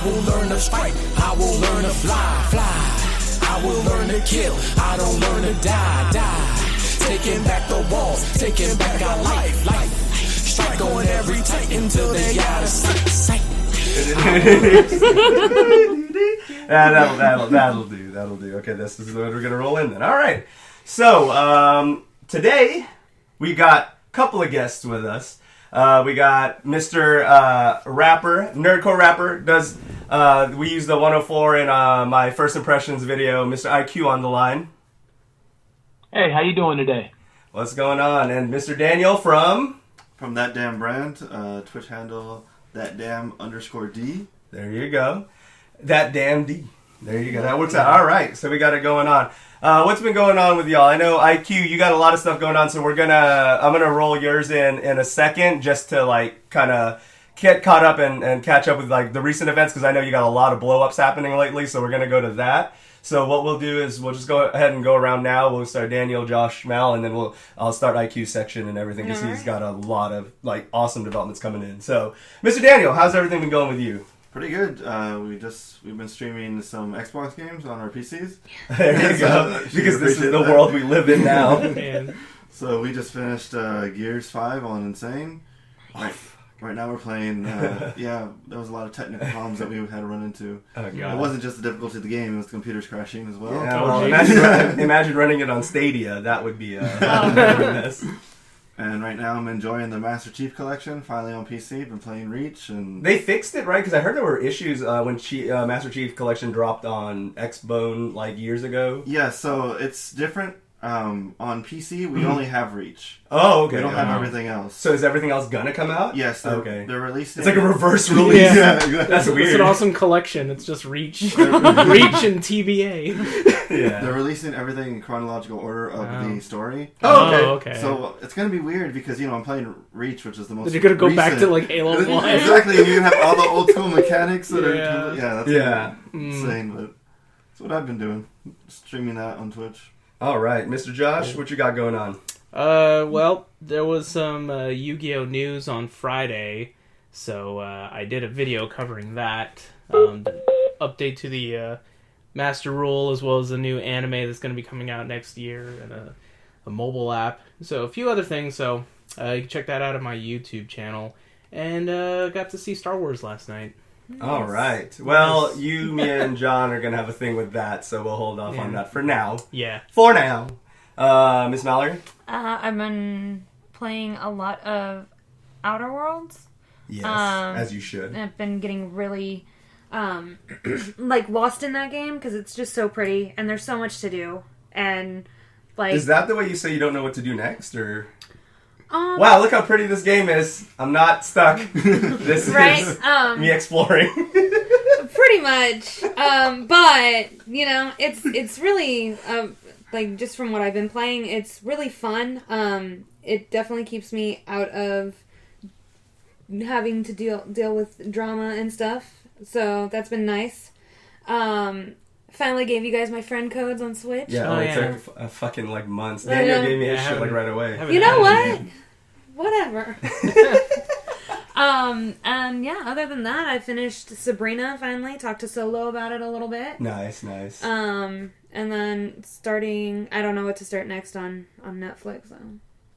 I will learn to fight, I will learn to fly. I will learn to kill, I don't learn to die. Taking back the walls, taking back our life. Strike on every tank until they out of sight. That'll do. Okay, this is what we're gonna roll in then. All right. So today we got a couple of guests with us. We got Mr. Rapper, Nerdcore Rapper. We use the 104 in my first impressions video. Mr. EyeQ on the line. Hey, how you doing today? What's going on? And Mr. Daniel from That Damn Brand, Twitch handle _D. There you go. That damn D. There you go. That works out. All right. So we got it going on. What's been going on with y'all? I know EyeQ, you got a lot of stuff going on. So I'm gonna roll yours in a second, just to like kind of get caught up and catch up with like the recent events, because I know you got a lot of blow ups happening lately. So we're gonna go to that. So what we'll do is we'll just go ahead and go around now. We'll start Daniel, Josh, Mal, and then I'll start EyeQ section and everything, because he's got a lot of like awesome developments coming in. So, Mr. Daniel, how's everything been going with you? Pretty good. We've been streaming some Xbox games on our PCs. There you go. Because this is the world we live in now. So we just finished Gears 5 on Insane. Right now we're playing, there was a lot of technical problems that we had to run into. Oh, God. It wasn't just the difficulty of the game, it was the computers crashing as well. Yeah, well, imagine running it on Stadia. That would be a mess. And right now I'm enjoying the Master Chief Collection, finally on PC. Been playing Reach. And they fixed it, right? Because I heard there were issues when Master Chief Collection dropped on Xbone like years ago. Yeah, so it's different. On PC, we only have Reach. Oh, okay. We don't have everything else. So is everything else gonna come out? Yes. They're releasing. It's like a reverse release. Yeah. Exactly. That's weird. It's an awesome collection. It's just Reach, Reach and TBA. Yeah. They're releasing everything in chronological order of the story. Oh, okay. So it's gonna be weird because I'm playing Reach, which is the most. You're gonna go back to like Halo 1. Exactly. You're gonna have all the old school mechanics that are. That's insane. But that's what I've been doing, streaming that on Twitch. All right, Mr. Josh, what you got going on? Well, there was some Yu-Gi-Oh! News on Friday, so I did a video covering that. The update to the Master Rule, as well as the new anime that's going to be coming out next year, and a mobile app. So a few other things, so you can check that out on my YouTube channel. And got to see Star Wars last night. Nice. All right. Well, me, and John are going to have a thing with that, so we'll hold off on that for now. Yeah. For now. Miss Mallory? I've been playing a lot of Outer Worlds. Yes, as you should. I've been getting really, like, lost in that game, because it's just so pretty, and there's so much to do, and, like... Is that the way you say you don't know what to do next, or... Wow, look how pretty this game is. I'm not stuck. This is me exploring. Pretty much. But, it's really, like, just from what I've been playing, it's really fun. It definitely keeps me out of having to deal with drama and stuff. So that's been nice. Finally gave you guys my friend codes on Switch. Yeah, it took a fucking, like, months. Daniel gave me his shit, like, right away. You know what? Whatever. And yeah, other than that, I finished Sabrina finally. Talked to Solo about it a little bit. Nice. And then starting, I don't know what to start next on Netflix. So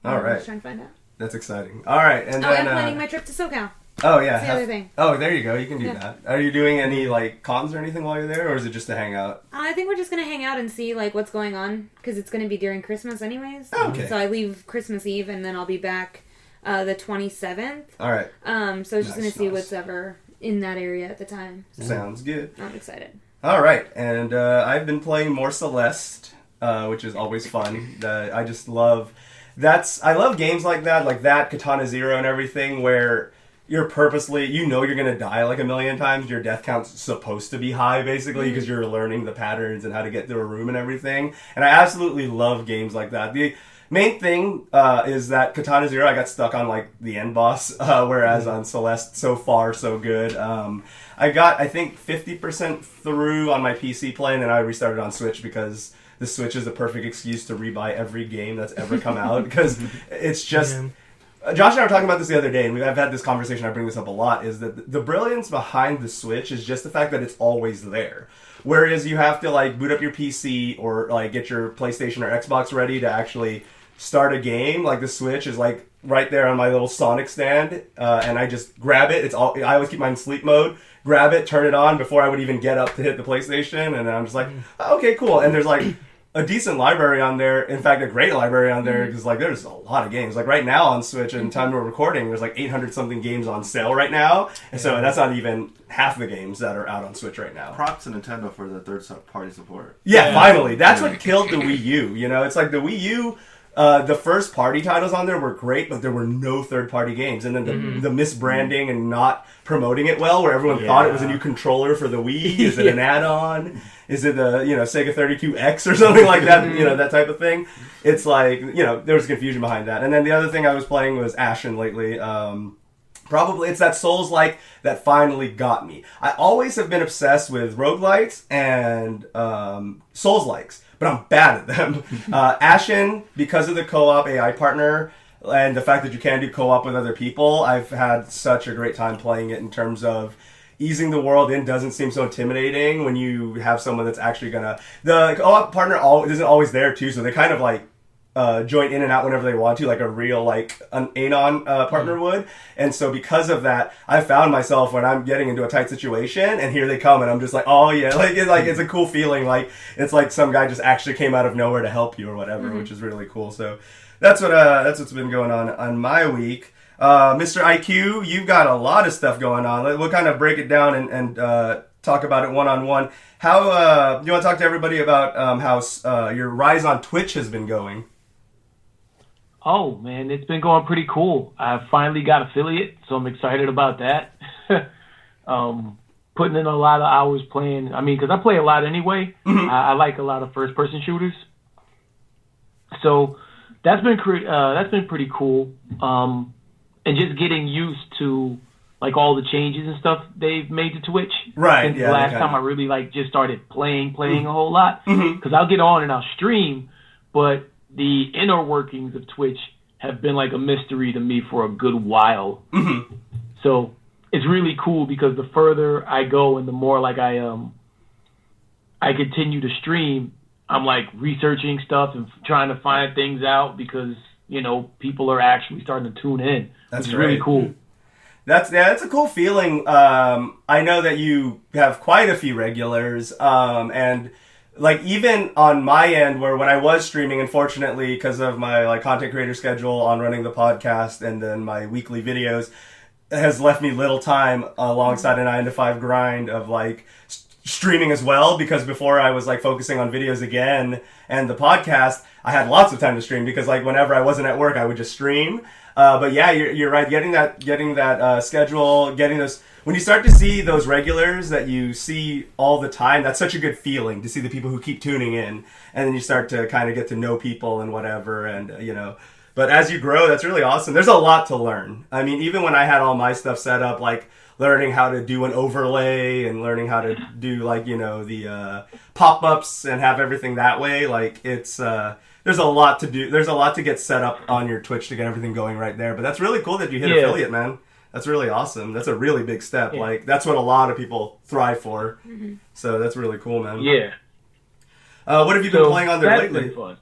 all right. I'm just trying to find out. That's exciting. All right, and then I'm planning my trip to SoCal. Oh yeah, that's the other thing. Oh, there you go. You can do that. Are you doing any like cons or anything while you're there, or is it just to hang out? I think we're just gonna hang out and see like what's going on, because it's gonna be during Christmas anyways. Oh, okay. So I leave Christmas Eve and then I'll be back the 27th. All right. So I was just gonna see what's ever in that area at the time. So sounds good. I'm excited. All right, and I've been playing more Celeste, which is always fun. I just love I love games like that, Katana Zero and everything, where you're purposely, you're going to die like a million times. Your death count's supposed to be high, basically, because you're learning the patterns and how to get through a room and everything. And I absolutely love games like that. The main thing is that Katana Zero, I got stuck on, like, the end boss, whereas on Celeste, so far, so good. I got, I think, 50% through on my PC play, and then I restarted on Switch because the Switch is the perfect excuse to rebuy every game that's ever come out, because it's just... Josh and I were talking about this the other day, and I've had this conversation, I bring this up a lot, is that the brilliance behind the Switch is just the fact that it's always there. Whereas you have to, like, boot up your PC or, like, get your PlayStation or Xbox ready to actually start a game. Like, the Switch is, like, right there on my little Sonic stand, and I just grab it. I always keep mine in sleep mode. Grab it, turn it on before I would even get up to hit the PlayStation, and I'm just like, oh, okay, cool. And there's, like, a decent library on there. In fact, a great library on there, because, like, there's a lot of games. Like, right now on Switch, and time we're recording, there's, like, 800-something games on sale right now. And so that's not even half the games that are out on Switch right now. Props to Nintendo for the third-party support. Yeah, finally. That's what killed the Wii U, you know? It's like the Wii U... the first party titles on there were great, but there were no third party games. And then the misbranding and not promoting it well, where everyone thought it was a new controller for the Wii. Is it an add-on? Is it the Sega 32X or something like that? That type of thing. It's like, there was confusion behind that. And then the other thing I was playing was Ashen lately. Probably it's that Souls-like that finally got me. I always have been obsessed with roguelites and Souls-likes, but I'm bad at them. Ashen, because of the co-op AI partner and the fact that you can do co-op with other people, I've had such a great time playing it in terms of easing the world in. Doesn't seem so intimidating when you have someone that's actually gonna... The co-op partner isn't always there too, so they kind of like join in and out whenever they want to, like a real, like, an Anon partner would. And so because of that, I found myself when I'm getting into a tight situation, and here they come, and I'm just like, oh yeah, it's a cool feeling, like, it's like some guy just actually came out of nowhere to help you or whatever, which is really cool. So that's what's been going on my week. Mr. EyeQ, you've got a lot of stuff going on. We'll kind of break it down and talk about it one-on-one. How, you want to talk to everybody about how your rise on Twitch has been going? Oh, man, it's been going pretty cool. I finally got affiliate, so I'm excited about that. Putting in a lot of hours playing. I mean, because I play a lot anyway. I like a lot of first-person shooters. So that's been pretty cool. And just getting used to, like, all the changes and stuff they've made to Twitch. Right, Since the last time I really, like, just started playing a whole lot. Because I'll get on and I'll stream, but the inner workings of Twitch have been like a mystery to me for a good while. So it's really cool because the further I go and the more like I continue to stream, I'm like researching stuff and trying to find things out because, people are actually starting to tune in. That's really cool. That's a cool feeling. I know that you have quite a few regulars, and like even on my end, where when I was streaming, unfortunately, because of my like content creator schedule on running the podcast and then my weekly videos, has left me little time alongside a 9-to-5 grind of like streaming as well. Because before I was like focusing on videos again and the podcast, I had lots of time to stream because like whenever I wasn't at work, I would just stream. But yeah, you're right. Getting that schedule, getting those. When you start to see those regulars that you see all the time, that's such a good feeling to see the people who keep tuning in, and then you start to kind of get to know people and whatever, and But as you grow, that's really awesome. There's a lot to learn. I mean, even when I had all my stuff set up, like learning how to do an overlay and learning how to do like the pop-ups and have everything that way, like it's. There's a lot to do. There's a lot to get set up on your Twitch to get everything going right there. But that's really cool that you hit affiliate, man. That's really awesome. That's a really big step. Yeah. Like that's what a lot of people thrive for. So that's really cool, man. Yeah. What have you been playing on there lately? Been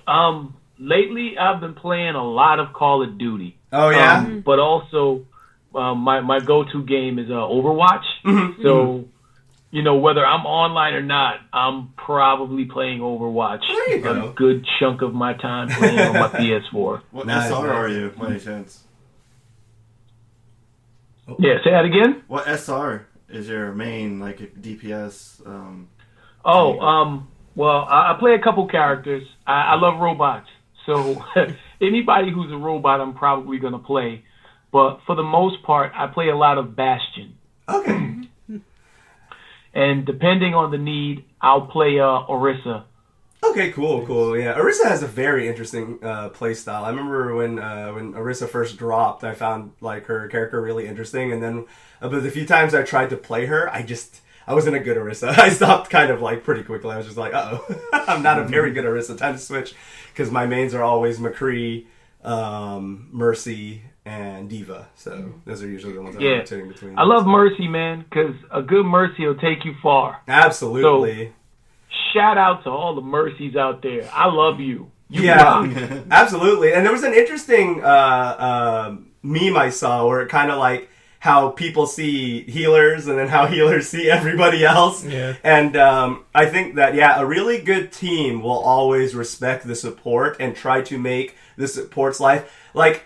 fun. Lately I've been playing a lot of Call of Duty. Oh yeah. But also, my go-to game is Overwatch. So. Whether I'm online or not, I'm probably playing Overwatch a good chunk of my time playing on my PS4. What SR are you, by any chance? Yeah, say that again? What SR is your main, like, DPS? Well, I play a couple characters. I love robots. So anybody who's a robot, I'm probably going to play. But for the most part, I play a lot of Bastion. Okay. And depending on the need, I'll play Orisa. Okay, cool. Yeah, Orisa has a very interesting play style. I remember when Orisa first dropped, I found like her character really interesting, and then but the few times I tried to play her, I wasn't a good Orisa. I stopped kind of like pretty quickly. I was just like, I'm not a very good Orisa. Time to switch because my mains are always McCree, Mercy, and Diva. So those are usually the ones I'm rotating between. I love Mercy, man, because a good Mercy will take you far. Absolutely. So, shout out to all the Mercies out there. I love you. Absolutely. And there was an interesting meme I saw where it kind of like how people see healers and then how healers see everybody else. Yeah. And I think that, a really good team will always respect the support and try to make the support's life. Like,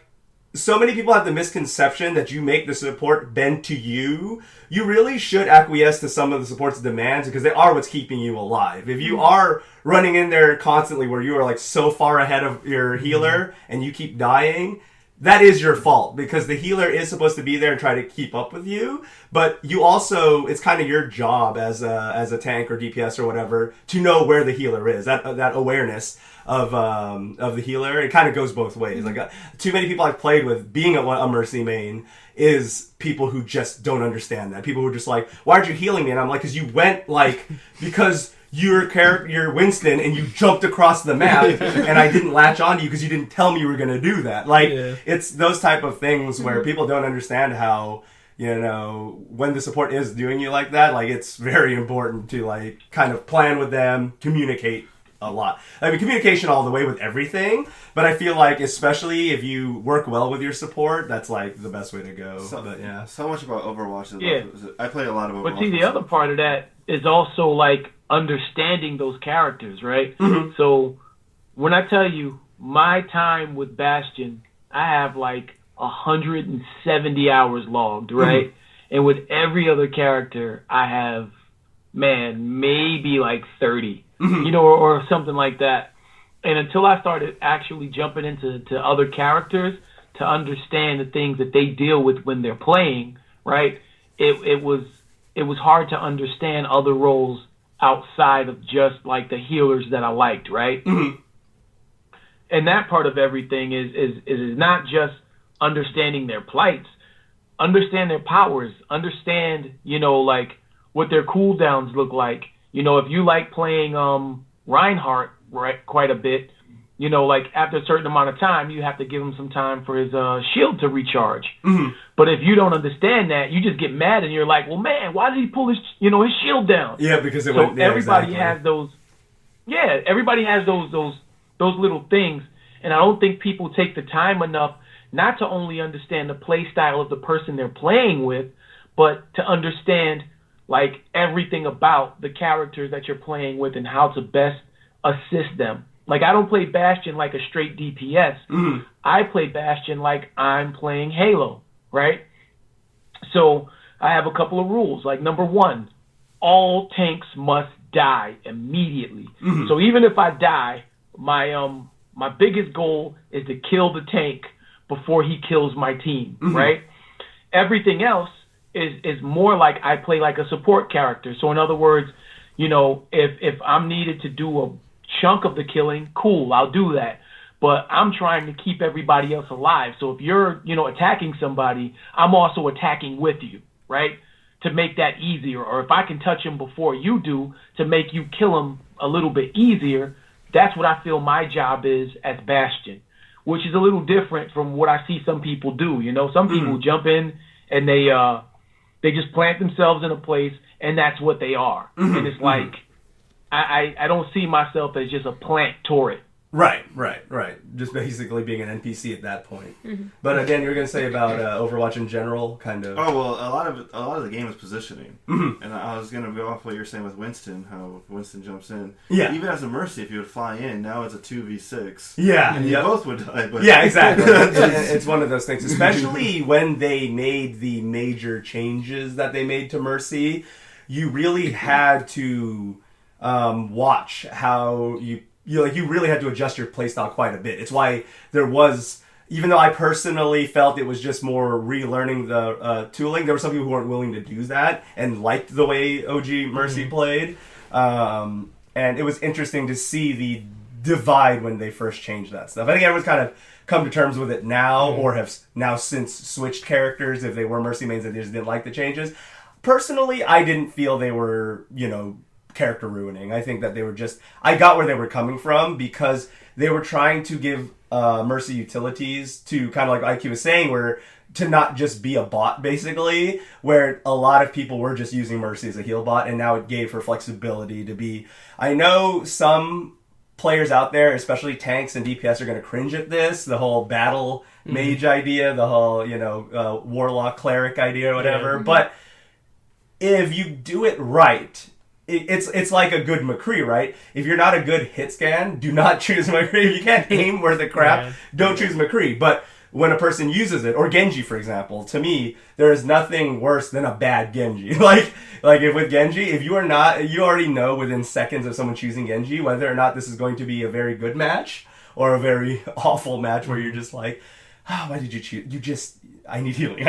so many people have the misconception that you make the support bend to you. You really should acquiesce to some of the support's demands because they are what's keeping you alive. If you are running in there constantly where you are like so far ahead of your healer and you keep dying, that is your fault because the healer is supposed to be there and try to keep up with you. But you also, it's kind of your job as a tank or DPS or whatever to know where the healer is. That awareness of the healer, it kind of goes both ways. Like too many people I've played with being a Mercy main is people who just don't understand that. People who are just like, why aren't you healing me? And I'm like, because you went because you're Winston and you jumped across the map and I didn't latch on to you because you didn't tell me you were going to do that. It's those type of things where people don't understand how, when the support is doing you like that, it's very important to kind of plan with them, communicate a lot. I mean, communication all the way with everything, but I feel like especially if you work well with your support, that's the best way to go. So much about Overwatch. I play a lot of Overwatch. But see, the other part of that is also understanding those characters, right? Mm-hmm. So when I tell you my time with Bastion, I have 170 hours logged, right? Mm-hmm. And with every other character, I have, maybe 30. Mm-hmm. Or something like that. And until I started actually jumping into other characters to understand the things that they deal with when they're playing, right? It was hard to understand other roles outside of just the healers that I liked, right? Mm-hmm. And that part of everything is not just understanding their plights, understand their powers, understand, what their cooldowns look like. If you like playing Reinhardt quite a bit, after a certain amount of time, you have to give him some time for his shield to recharge. Mm-hmm. But if you don't understand that, you just get mad and you're like, well, man, why did he pull his shield down? Yeah, because everybody has those. Yeah, everybody has those little things, and I don't think people take the time enough not to only understand the play style of the person they're playing with, but to understand everything about the characters that you're playing with and how to best assist them. I don't play Bastion like a straight DPS. Mm-hmm. I play Bastion like I'm playing Halo, right? So I have a couple of rules. Number one, all tanks must die immediately. Mm-hmm. So even if I die, my biggest goal is to kill the tank before he kills my team, mm-hmm. right? Everything else is more I play like a support character. So in other words, if I'm needed to do a chunk of the killing, cool, I'll do that. But I'm trying to keep everybody else alive. So if you're, attacking somebody, I'm also attacking with you, right? To make that easier. Or if I can touch him before you do to make you kill him a little bit easier, that's what I feel my job is as Bastion, which is a little different from what I see some people do. Some people mm-hmm. jump in and they just plant themselves in a place, and that's what they are. Mm-hmm. And it's I don't see myself as just a plant turret. Right. Just basically being an NPC at that point. Mm-hmm. But again, you were going to say about Overwatch in general, kind of. Oh well, a lot of the game is positioning, mm-hmm. and I was going to go off what you're saying with Winston, how Winston jumps in. Yeah. Even as a Mercy, if you would fly in, now it's a 2v6. Yeah. And you both would die. But... Yeah, exactly. It's one of those things, especially when they made the major changes that they made to Mercy. You really had to watch how you really had to adjust your playstyle quite a bit. It's why there was, even though I personally felt it was just more relearning the tooling, there were some people who weren't willing to do that and liked the way OG Mercy mm-hmm. played. And it was interesting to see the divide when they first changed that stuff. I think everyone's kind of come to terms with it now mm-hmm. or have now since switched characters if they were Mercy mains and they just didn't like the changes. Personally, I didn't feel they were, character ruining. I think that they were just... I got where they were coming from because they were trying to give Mercy utilities to kind of like EyeQ was saying, where to not just be a bot, basically, where a lot of people were just using Mercy as a heal bot, and now it gave her flexibility to be... I know some players out there, especially tanks and DPS, are going to cringe at this, the whole battle mage idea, the whole, warlock cleric idea or whatever, but if you do it right... It's like a good McCree, right? If you're not a good hit scan, do not choose McCree. If you can't aim worth a crap, don't choose McCree. But when a person uses it, or Genji, for example, to me, there is nothing worse than a bad Genji. like if with Genji, if you are not, you already know within seconds of someone choosing Genji whether or not this is going to be a very good match or a very awful match where you're just like, oh, why did you choose? I need healing.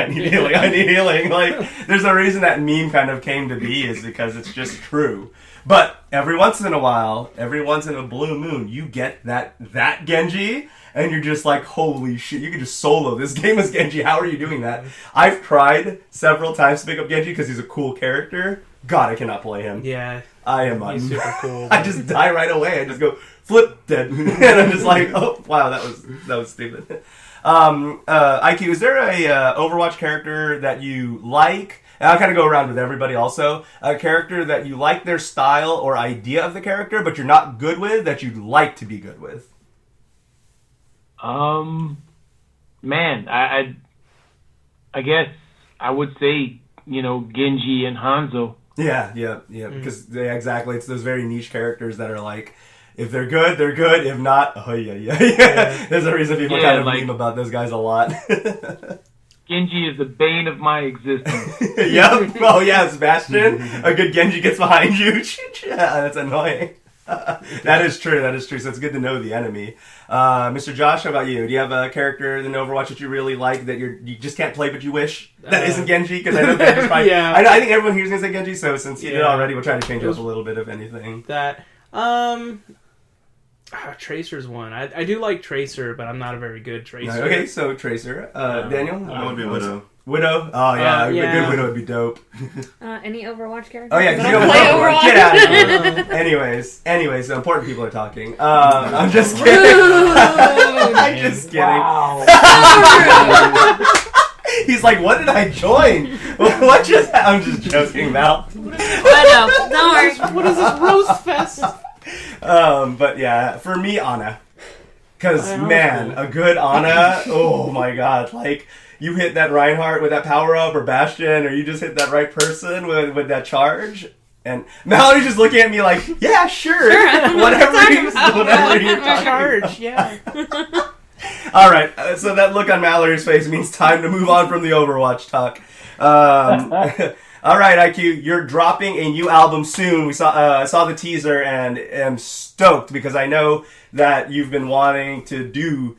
Like, there's a reason that meme kind of came to be, is because it's just true. But every once in a while, every once in a blue moon, you get that Genji, and you're just like, holy shit, you can just solo this game as Genji. How are you doing that? I've tried several times to pick up Genji because he's a cool character. God, I cannot play him. Yeah. I am He's super cool. I just die right away. I just go, flip, dead. And I'm just like, oh, wow, that was stupid. EyeQ, is there a Overwatch character that you like? And I'll kind of go around with everybody also. A character that you like their style or idea of the character, but you're not good with, that you'd like to be good with? Man, I guess I would say, Genji and Hanzo. Yeah, because exactly, it's those very niche characters that are like, if they're good, they're good. If not, oh yeah. There's a reason people kind of meme about those guys a lot. Genji is the bane of my existence. Yep. Oh yeah, Sebastian. A good Genji gets behind you. Yeah, that's annoying. That is true. So it's good to know the enemy. Mr. Josh, how about you? Do you have a character in Overwatch that you really like that you just can't play but you wish that isn't Genji? Because I know Genji's probably... Yeah. I think everyone here's going to say Genji, so since you did already, we'll try to change it up a little bit, if anything. Tracer's one. I do like Tracer, but I'm not a very good Tracer. Okay, so Tracer. Daniel? That would be Widow. Widow? Oh, yeah. A good Widow would be dope. Any Overwatch character? Oh, yeah, because you don't play Overwatch. Get out of here. Anyways, the important people are talking. I'm just kidding. I'm just kidding. Wow. He's like, what did I join? What just happened? I'm just joking, Mal. I know. Don't worry. What is this roast fest? But yeah, for me, Ana. Because, man, a good Ana, oh my god, like, you hit that Reinhardt with that power-up, or Bastion, or you just hit that right person with that charge, and Mallory's just looking at me like, yeah, sure. whatever you're talking Charge, about. yeah. Alright, so that look on Mallory's face means time to move on from the Overwatch talk. Alright, EyeQ, you're dropping a new album soon. We saw the teaser and am stoked because I know that you've been wanting to do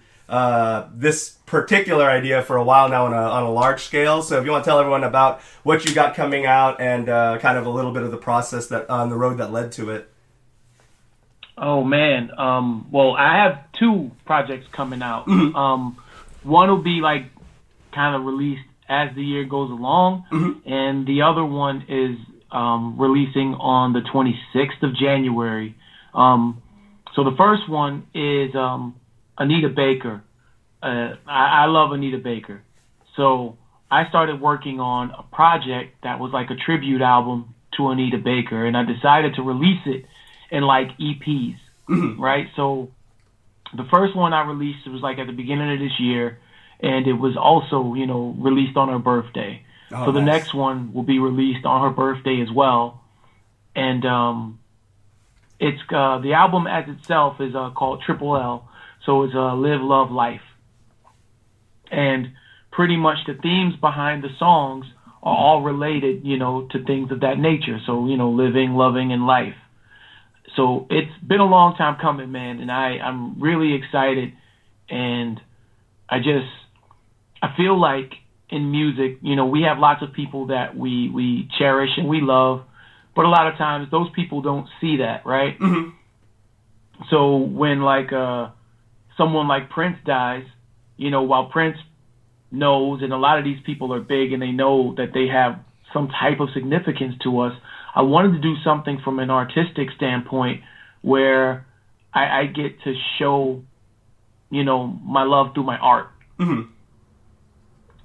this particular idea for a while now on a large scale. So if you want to tell everyone about what you got coming out and kind of a little bit of the process that on the road that led to it. Oh, man. Well, I have two projects coming out. One will be like kind of released as the year goes along, and the other one is releasing on the 26th of January. So the first one is Anita Baker. I love Anita Baker. So I started working on a project that was like a tribute album to Anita Baker, and I decided to release it in like EPs, right? So the first one I released was like at the beginning of this year, and it was also, released on her birthday. Oh, so the next one will be released on her birthday as well. And it's the album as itself is called Triple L. So it's Live, Love, Life. And pretty much the themes behind the songs are all related, to things of that nature. So, living, loving, and life. So it's been a long time coming, man, and I'm really excited. And I feel like in music, we have lots of people that we cherish and we love, but a lot of times those people don't see that, right? So when like someone like Prince dies, while Prince knows, and a lot of these people are big and they know that they have some type of significance to us, I wanted to do something from an artistic standpoint where I get to show, you know, my love through my art. Mm-hmm.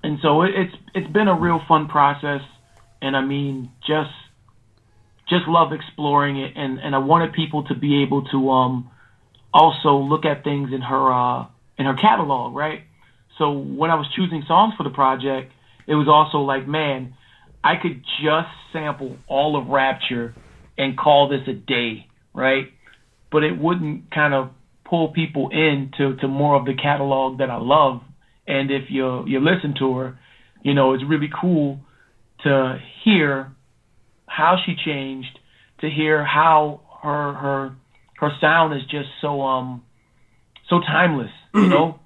And so it's been a real fun process, and I mean, just love exploring it, and I wanted people to be able to also look at things in her catalog, right? So when I was choosing songs for the project, it was also like, man, I could just sample all of Rapture and call this a day, right? But it wouldn't kind of pull people into more of the catalog that I love. And if you listen to her, you know, it's really cool to hear how she changed, to hear how her sound is just so timeless, you know.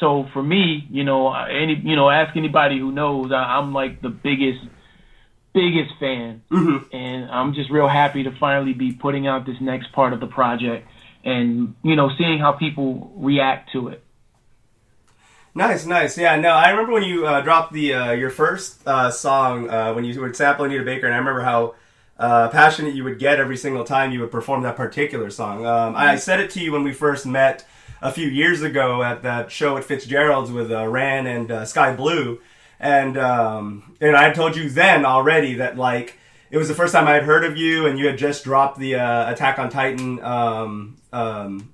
So for me, you know, ask anybody who knows, I'm like the biggest fan, and I'm just real happy to finally be putting out this next part of the project, and you know, seeing how people react to it. Nice. Yeah, no, I remember when you dropped the your first song when you were sampling Anita Baker, and I remember how passionate you would get every single time you would perform that particular song. I said it to you when we first met a few years ago at that show at Fitzgerald's with Ran and Sky Blue, and I had told you then already that like it was the first time I had heard of you, and you had just dropped the Attack on Titan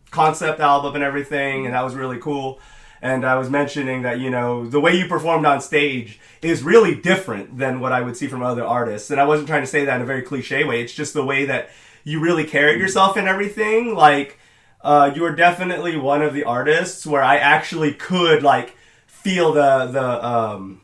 concept album and everything, and that was really cool. And I was mentioning that, you know, the way you performed on stage is really different than what I would see from other artists. And I wasn't trying to say that in a very cliche way. It's just the way that you really carried yourself and everything. Like, you were definitely one of the artists where I actually could, like, feel the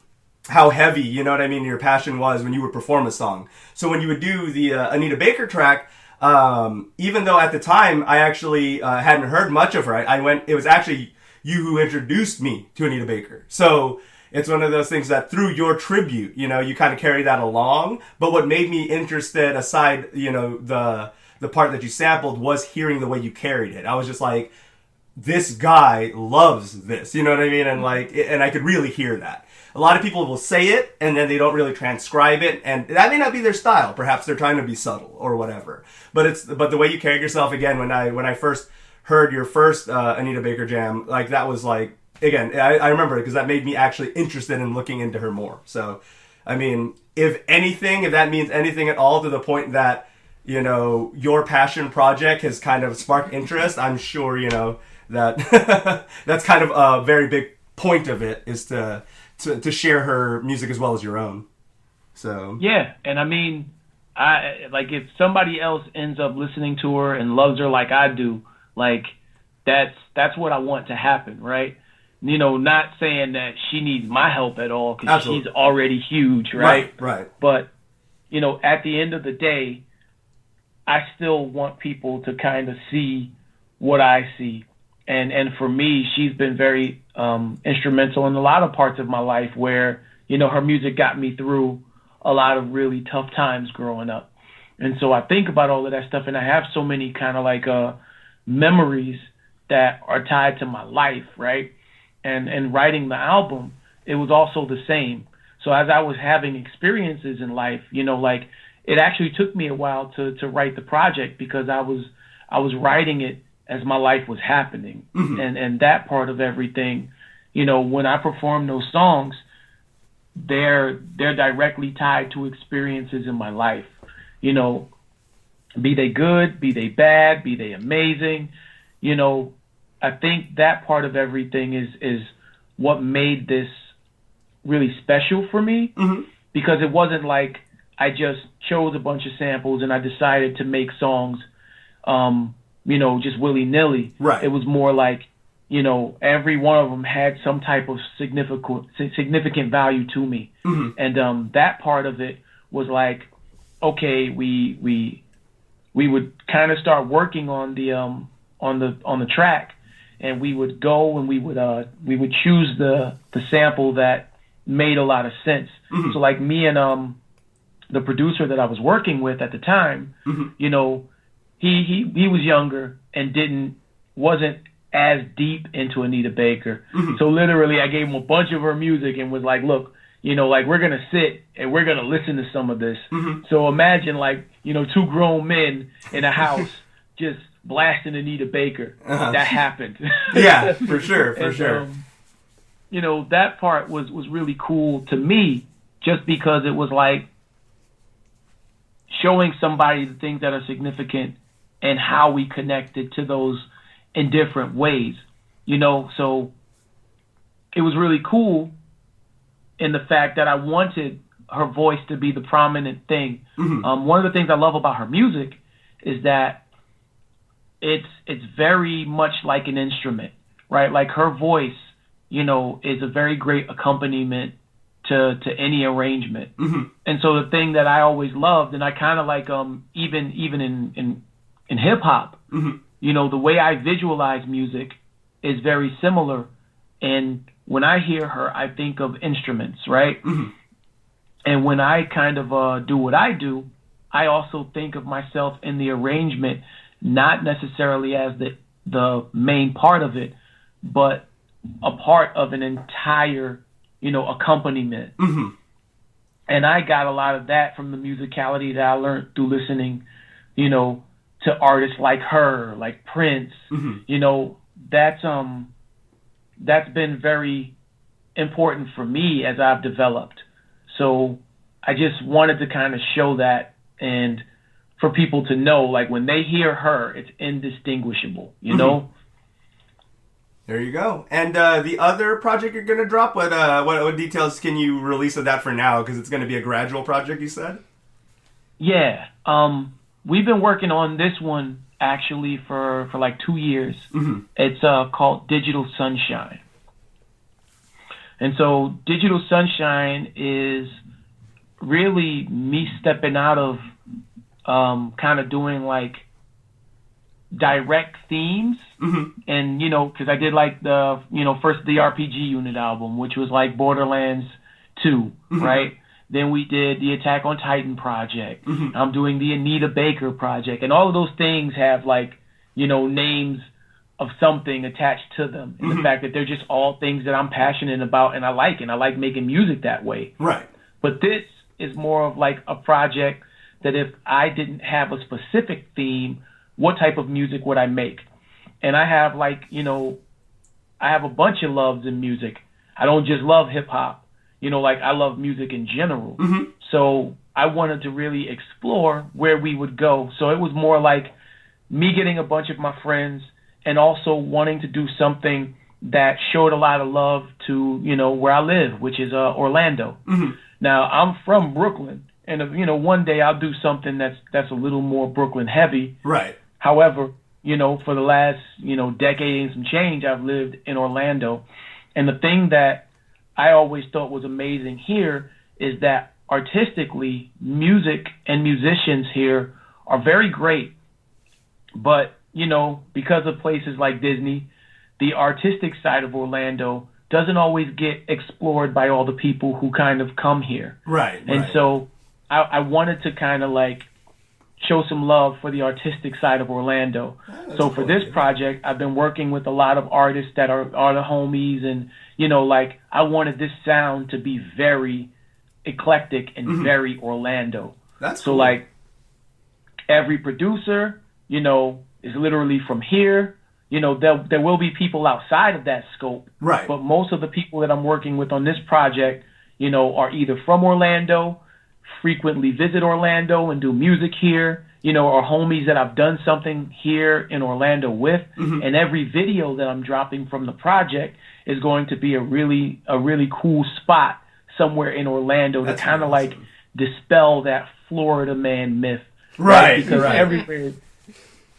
how heavy, you know what I mean, your passion was when you would perform a song. So when you would do the Anita Baker track, even though at the time I actually hadn't heard much of her, it was actually you who introduced me to Anita Baker. So it's one of those things that through your tribute, you know, you kind of carry that along. But what made me interested, aside, you know, the part that you sampled, was hearing the way you carried it. I was just like, this guy loves this, you know what I mean? And like, and I could really hear that. A lot of people will say it and then they don't really transcribe it, and that may not be their style. Perhaps they're trying to be subtle or whatever. But the way you carried yourself, again, when I first heard your first Anita Baker jam, like that was like, again, I remember it because that made me actually interested in looking into her more. So, I mean, if that means anything at all to the point that, you know, your passion project has kind of sparked interest, I'm sure, you know, that that's kind of a very big point of it, is to share her music as well as your own. So yeah, and I mean, if somebody else ends up listening to her and loves her like I do, like, that's what I want to happen, right? You know, not saying that she needs my help at all, because she's already huge, right? Right. But, you know, at the end of the day, I still want people to kind of see what I see. And for me, she's been very instrumental in a lot of parts of my life where, you know, her music got me through a lot of really tough times growing up. And so I think about all of that stuff, and I have so many kind of like memories that are tied to my life, right? And writing the album, it was also the same. So as I was having experiences in life, you know, like, it actually took me a while to write the project, because I was writing it as my life was happening. Mm-hmm. And that part of everything, you know, when I perform those songs, they're directly tied to experiences in my life. You know, be they good, be they bad, be they amazing. You know, I think that part of everything is what made this really special for me, mm-hmm. because it wasn't like I just chose a bunch of samples and I decided to make songs, you know, just willy-nilly. Right. It was more like, you know, every one of them had some type of significant value to me. Mm-hmm. And that part of it was like, okay, we would kind of start working on the track, and we would go and we would choose the sample that made a lot of sense. Mm-hmm. So like me and the producer that I was working with at the time, mm-hmm. you know, he was younger and wasn't as deep into Anita Baker. Mm-hmm. So literally I gave him a bunch of her music and was like, look, you know, like we're gonna sit and we're gonna listen to some of this. So imagine like, you know, two grown men in a house just blasting Anita Baker. That happened. Yeah, for sure, for sure. You know, that part was really cool to me, just because it was like showing somebody the things that are significant and how we connected to those in different ways. You know, so it was really cool in the fact that I wanted her voice to be the prominent thing. One of the things I love about her music is that it's very much like an instrument, right? Like her voice, you know, is a very great accompaniment to any arrangement. And so the thing that I always loved, and I kind of like even in hip hop, you know, the way I visualize music is very similar. And when I hear her, I think of instruments, right? And when I kind of do what I do, I also think of myself in the arrangement, not necessarily as the main part of it, but a part of an entire, you know, accompaniment. And I got a lot of that from the musicality that I learned through listening, you know, to artists like her, like Prince. You know, that's been very important for me as I've developed. So I just wanted to kind of show that, and for people to know, like when they hear her, it's indistinguishable, you know? There you go. And the other project you're going to drop, what details can you release of that for now? Because it's going to be a gradual project, you said? Yeah. We've been working on this one actually for like 2 years. It's called Digital Sunshine. And so Digital Sunshine is really me stepping out of kind of doing like direct themes. And, you know, because I did like the, you know, first the RPG Unit album, which was like Borderlands 2, right? Then we did the Attack on Titan project. I'm doing the Anita Baker project. And all of those things have like, you know, names of something attached to them. And the fact that they're just all things that I'm passionate about and I like making music that way. Right. But this is more of like a project that if I didn't have a specific theme, what type of music would I make? And I have like, you know, I have a bunch of loves in music. I don't just love hip hop, you know, like I love music in general. So I wanted to really explore where we would go. So it was more like me getting a bunch of my friends and also wanting to do something that showed a lot of love to, you know, where I live, which is Orlando. Now I'm from Brooklyn, and you know, one day I'll do something that's a little more Brooklyn heavy. Right. However, you know, for the last, you know, decade and some change, I've lived in Orlando. And the thing that I always thought was amazing here is that artistically, music and musicians here are very great. But, you know, because of places like Disney, the artistic side of Orlando doesn't always get explored by all the people who kind of come here. Right. And so I wanted to kind of like show some love for the artistic side of Orlando. So for this project, I've been working with a lot of artists that are the homies, and, you know, like I wanted this sound to be very eclectic and very Orlando. That's so cool. Like every producer, you know, is literally from here. You know, there will be people outside of that scope. Right. But most of the people that I'm working with on this project, you know, are either from Orlando, frequently visit Orlando and do music here, you know, or homies that I've done something here in Orlando with. And every video that I'm dropping from the project is going to be a really cool spot somewhere in Orlando to kind of like dispel that Florida man myth. Right. Because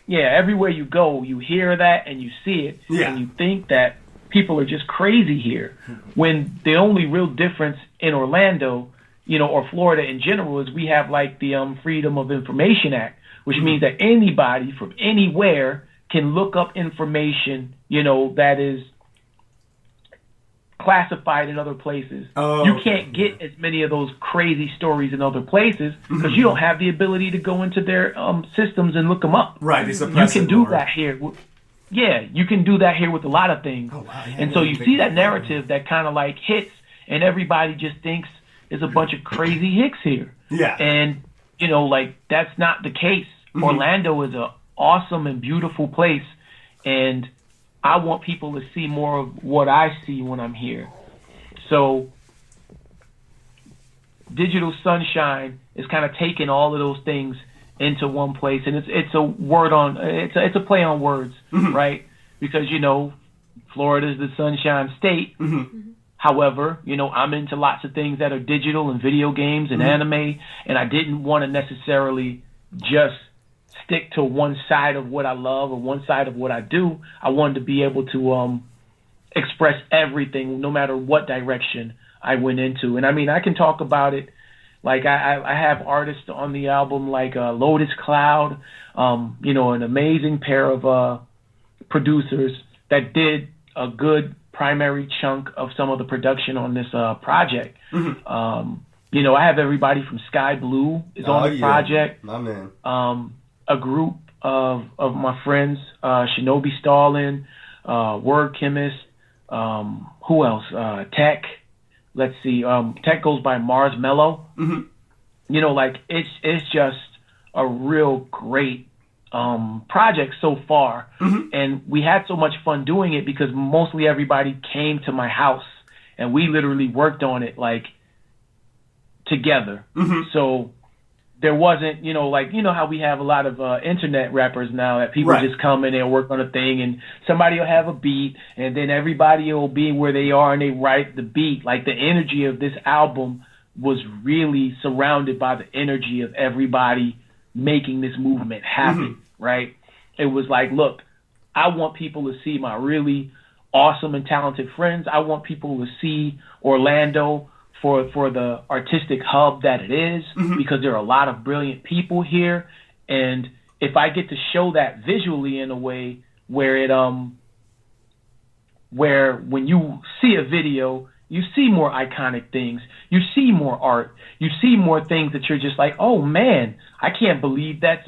everywhere you go, you hear that and you see it, and you think that people are just crazy here, when the only real difference in Orlando, you know, or Florida in general, is we have like the Freedom of Information Act, which means that anybody from anywhere can look up information, you know, that is classified in other places. You can't get as many of those crazy stories in other places because you don't have the ability to go into their systems and look them up. Right. You can do that here. Yeah, you can do that here with a lot of things. And so you see that narrative that kind of like hits and everybody just thinks there's a bunch of crazy hicks here. Yeah. And, you know, like, that's not the case. Orlando is an awesome and beautiful place, and I want people to see more of what I see when I'm here. So Digital Sunshine is kind of taking all of those things into one place, and it's a play on words, right? Because, you know, Florida's the sunshine state. However, you know, I'm into lots of things that are digital and video games and anime, and I didn't want to necessarily just stick to one side of what I love or one side of what I do. I wanted to be able to express everything, no matter what direction I went into. And I mean, I can talk about it. Like, I have artists on the album like Lotus Cloud, you know, an amazing pair of producers that did a good primary chunk of some of the production on this project. You know, I have everybody from Sky Blue is on the project. My man. A group of my friends, Shinobi Stalin, Word Chemist, who else? Tech. Let's see. Tech goes by Mars Mellow. You know, like, it's just a real great project so far. And we had so much fun doing it because mostly everybody came to my house and we literally worked on it, like, together. So there wasn't, you know, like, you know how we have a lot of internet rappers now that people just come in and work on a thing, and somebody will have a beat and then everybody will be where they are and they write the beat. Like, the energy of this album was really surrounded by the energy of everybody making this movement happen, right? It was like, look, I want people to see my really awesome and talented friends. I want people to see Orlando for the artistic hub that it is, because there are a lot of brilliant people here. And if I get to show that visually in a way where it where when you see a video, you see more iconic things, you see more art, you see more things that you're just like, oh man, I can't believe that's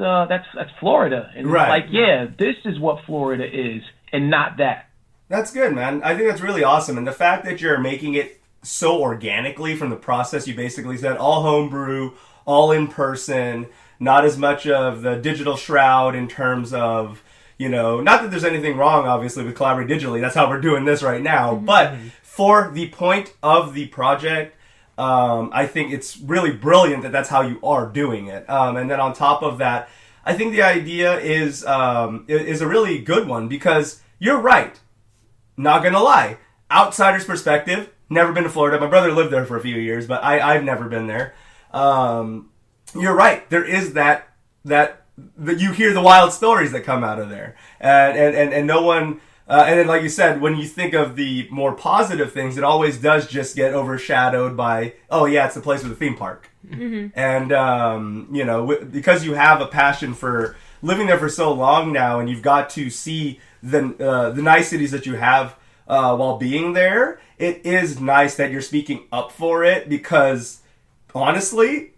Florida. And it's like, yeah, this is what Florida is, and not that. That's good, man. I think that's really awesome. And the fact that you're making it so organically from the process, you basically said all homebrew, all in person, not as much of the digital shroud in terms of, you know, not that there's anything wrong, obviously, with collaborating digitally. That's how we're doing this right now. But for the point of the project, I think it's really brilliant that that's how you are doing it. And then on top of that, I think the idea is a really good one, because you're right. Not gonna lie. Outsider's perspective, never been to Florida. My brother lived there for a few years, but I've never been there. You're right. There is that you hear the wild stories that come out of there, and no one. And then, like you said, when you think of the more positive things, it always does just get overshadowed by, oh yeah, it's the place with a theme park. And you know, because you have a passion for living there for so long now, and you've got to see the niceties that you have while being there. It is nice that you're speaking up for it, because honestly,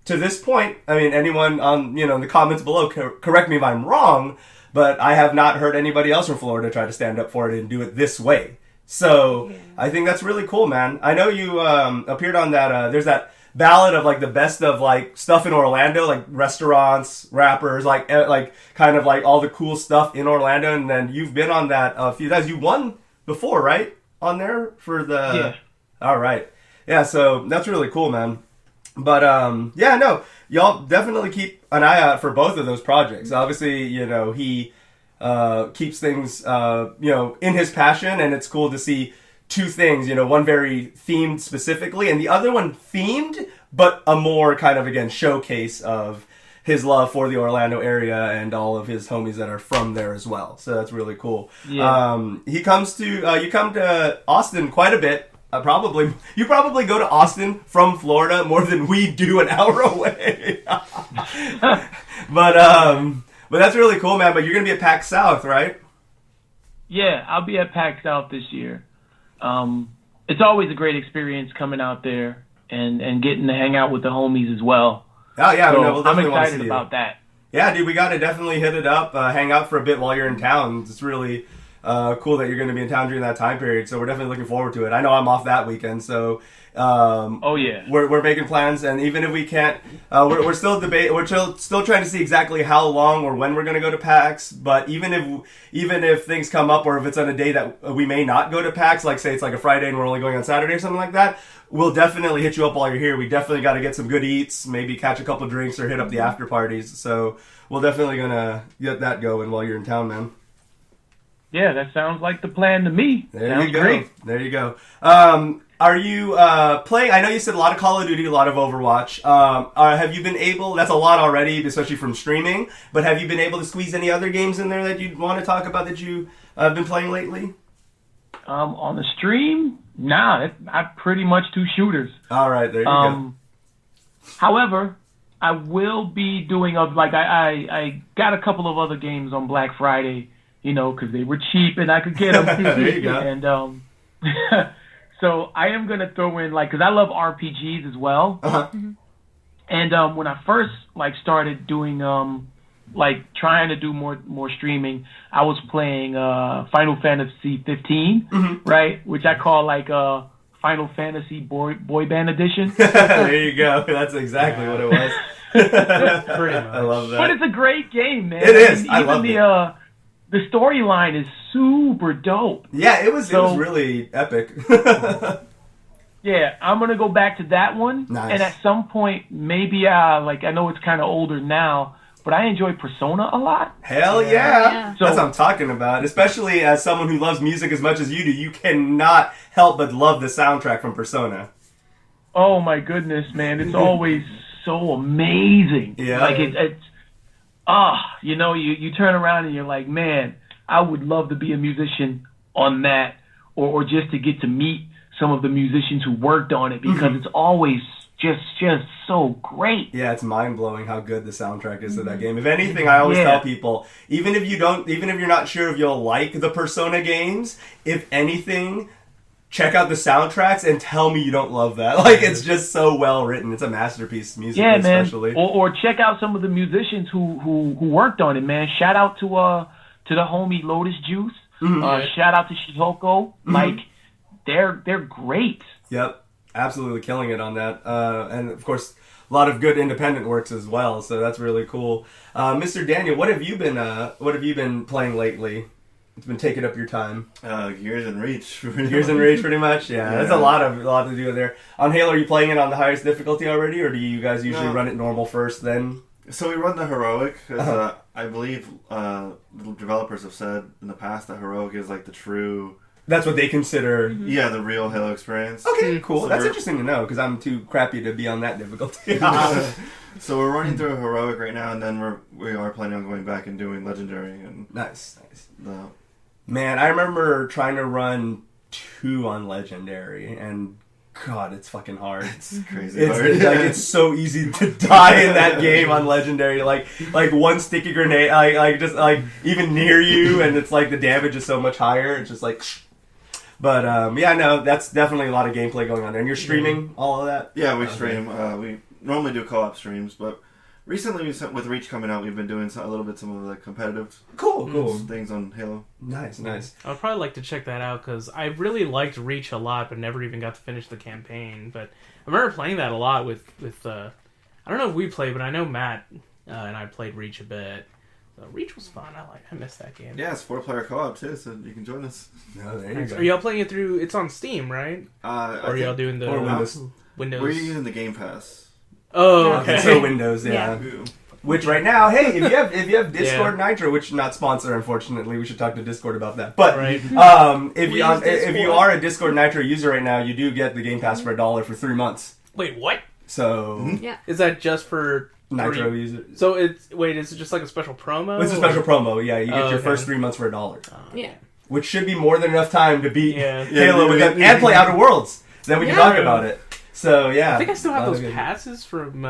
to this point, I mean, anyone on, you know, in the comments below, correct me if I'm wrong, but I have not heard anybody else from Florida try to stand up for it and do it this way. So I think that's really cool, man. I know you appeared on that. There's that ballad of like the best of like stuff in Orlando, like restaurants, rappers, like kind of like all the cool stuff in Orlando. And then you've been on that a few times. You won before, right? On there for the all right, yeah. So that's really cool, man. But yeah, no, y'all definitely keep an eye out for both of those projects. Obviously, you know, he keeps things you know, in his passion, and it's cool to see two things. You know, one very themed specifically, and the other one themed, but a more kind of, again, showcase of his love for the Orlando area and all of his homies that are from there as well. So that's really cool. Yeah. He comes to you come to Austin quite a bit. You probably go to Austin from Florida more than we do an hour away. But that's really cool, man. But you're gonna be at PAX South, right? Yeah, I'll be at PAX South this year. It's always a great experience coming out there and getting to hang out with the homies as well. Oh yeah, so no, we'll definitely I'm excited about that. Yeah, dude, we got to definitely hit it up, hang out for a bit while you're in town. It's really cool that you're going to be in town during that time period. So we're definitely looking forward to it. I know I'm off that weekend, so Oh yeah, we're making plans, and even if we can't, we're still still trying to see exactly how long or when we're going to go to PAX. But even if things come up, or if it's on a day that we may not go to PAX, like say it's like a Friday and we're only going on Saturday or something like that, we'll definitely hit you up while you're here. We definitely got to get some good eats, maybe catch a couple drinks or hit up the after parties. So we're definitely gonna get that going while you're in town, man. Yeah, that sounds like the plan to me. There you go. Great. There you go. Are you playing? I know you said a lot of Call of Duty, a lot of Overwatch. Have you been able? That's a lot already, especially from streaming. But have you been able to squeeze any other games in there that you'd want to talk about that you have been playing lately? On the stream, nah, I pretty much do shooters. All right, there you go. However, I will be doing I got a couple of other games on Black Friday, because they were cheap and I could get them. There you go. And so I am gonna throw in because I love RPGs as well. Uh-huh. And when I first started doing trying to do more streaming, I was playing Final Fantasy 15, right? Which I call Final Fantasy boy band edition. There you go. That's exactly what it was. Pretty much. I love that. But it's a great game, man. It is. I love it. The storyline is super dope. Yeah, it was really epic. Yeah, I'm gonna go back to that one. Nice. And at some point, maybe I know it's kind of older now, but I enjoy Persona a lot. Hell yeah. Yeah. That's what I'm talking about. Especially as someone who loves music as much as you do, you cannot help but love the soundtrack from Persona. Oh my goodness, man! It's always so amazing. Yeah. You turn around and you're like, man, I would love to be a musician on that, or just to get to meet some of the musicians who worked on it, because it's always just so great. Yeah, it's mind-blowing how good the soundtrack is to that game. If anything, I always tell people, even if you're not sure if you'll like the Persona games, if anything, check out the soundtracks and tell me you don't love that. It's just so well written. It's a masterpiece musically, especially. Man. Or check out some of the musicians who worked on it, man. Shout out to the homie Lotus Juice. Shout out to Shihoko. They're great. Yep, absolutely killing it on that. And of course, a lot of good independent works as well. So that's really cool. Mr. Daniel, what have you been playing lately? It's been taking up your time. Gears and Reach. Gears and Reach, pretty much. Yeah, that's a lot to do there. On Halo, are you playing it on the highest difficulty already, or do you guys usually run it normal first, then? So we run the heroic, because I believe the developers have said in the past that heroic is the true. That's what they consider. Yeah, the real Halo experience. Okay, cool. So that's interesting to know, because I'm too crappy to be on that difficulty. So we're running through a heroic right now, and then we are planning on going back and doing legendary. And Nice. Man, I remember trying to run 2 on legendary, and God, it's fucking hard. It's crazy. It's so easy to die in that game on legendary. Like one sticky grenade, just even near you, and it's the damage is so much higher. It's just But no, that's definitely a lot of gameplay going on there. And you're streaming all of that? Yeah, we stream. We normally do co-op streams, but recently with Reach coming out, we've been doing some of the competitive cool things on Halo. Nice. I'd probably like to check that out, because I really liked Reach a lot, but never even got to finish the campaign. But I remember playing that a lot with I don't know if we played, but I know Matt and I played Reach a bit. So Reach was fun. I missed that game. Yeah, it's 4-player co-op too, so you can join us. No, there you go. Are y'all playing it through? It's on Steam, right? Or are y'all doing the Windows? We're using the Game Pass. Oh, okay. So Windows, yeah. Which right now, hey, if you have Discord Nitro, which not sponsor, unfortunately, we should talk to Discord about that. But if you are a Discord Nitro user right now, you do get the Game Pass for $1 for 3 months. Wait, what? So is that just for Nitro users? So is it just like a special promo? It's a special promo. Yeah, you get your first 3 months for $1. Yeah. Which should be more than enough time to beat Halo with them and play Outer Worlds. Then we can talk about it. So yeah, I think I still have those passes from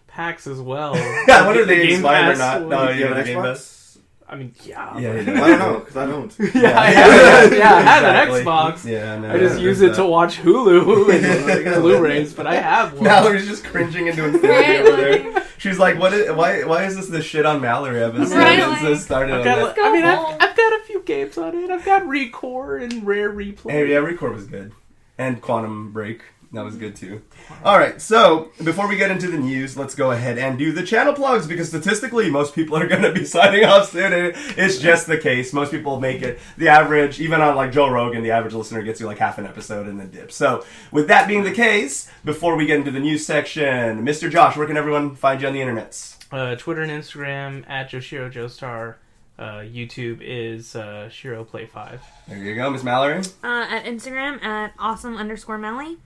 PAX as well. Yeah, what are they expired or not? No, you have an Xbox? I mean, yeah. I don't know, because I don't. I have an Xbox. Yeah, no, I just use it to watch Hulu and Blu-rays, but I have one. Mallory's just cringing and doing therapy over there. She's like, why is this the shit on Mallory episode? Right, Since this started I've got a few games on it. I've got Record and Rare Replay. Hey, yeah, Record was good. And Quantum Break. That was good too. Alright, so before we get into the news, let's go ahead and do the channel plugs because statistically most people are going to be signing off soon. It's just the case. Most people make it. The average, even on like Joe Rogan, the average listener gets you like half an episode and then dips. So with that being the case, before we get into the news section, Mr. Josh, where can everyone find you on the internets? Twitter and Instagram at Joshiro Joestar. YouTube is ShiroPlay5. There you go, Miss Mallory. At Instagram at awesome_Melly.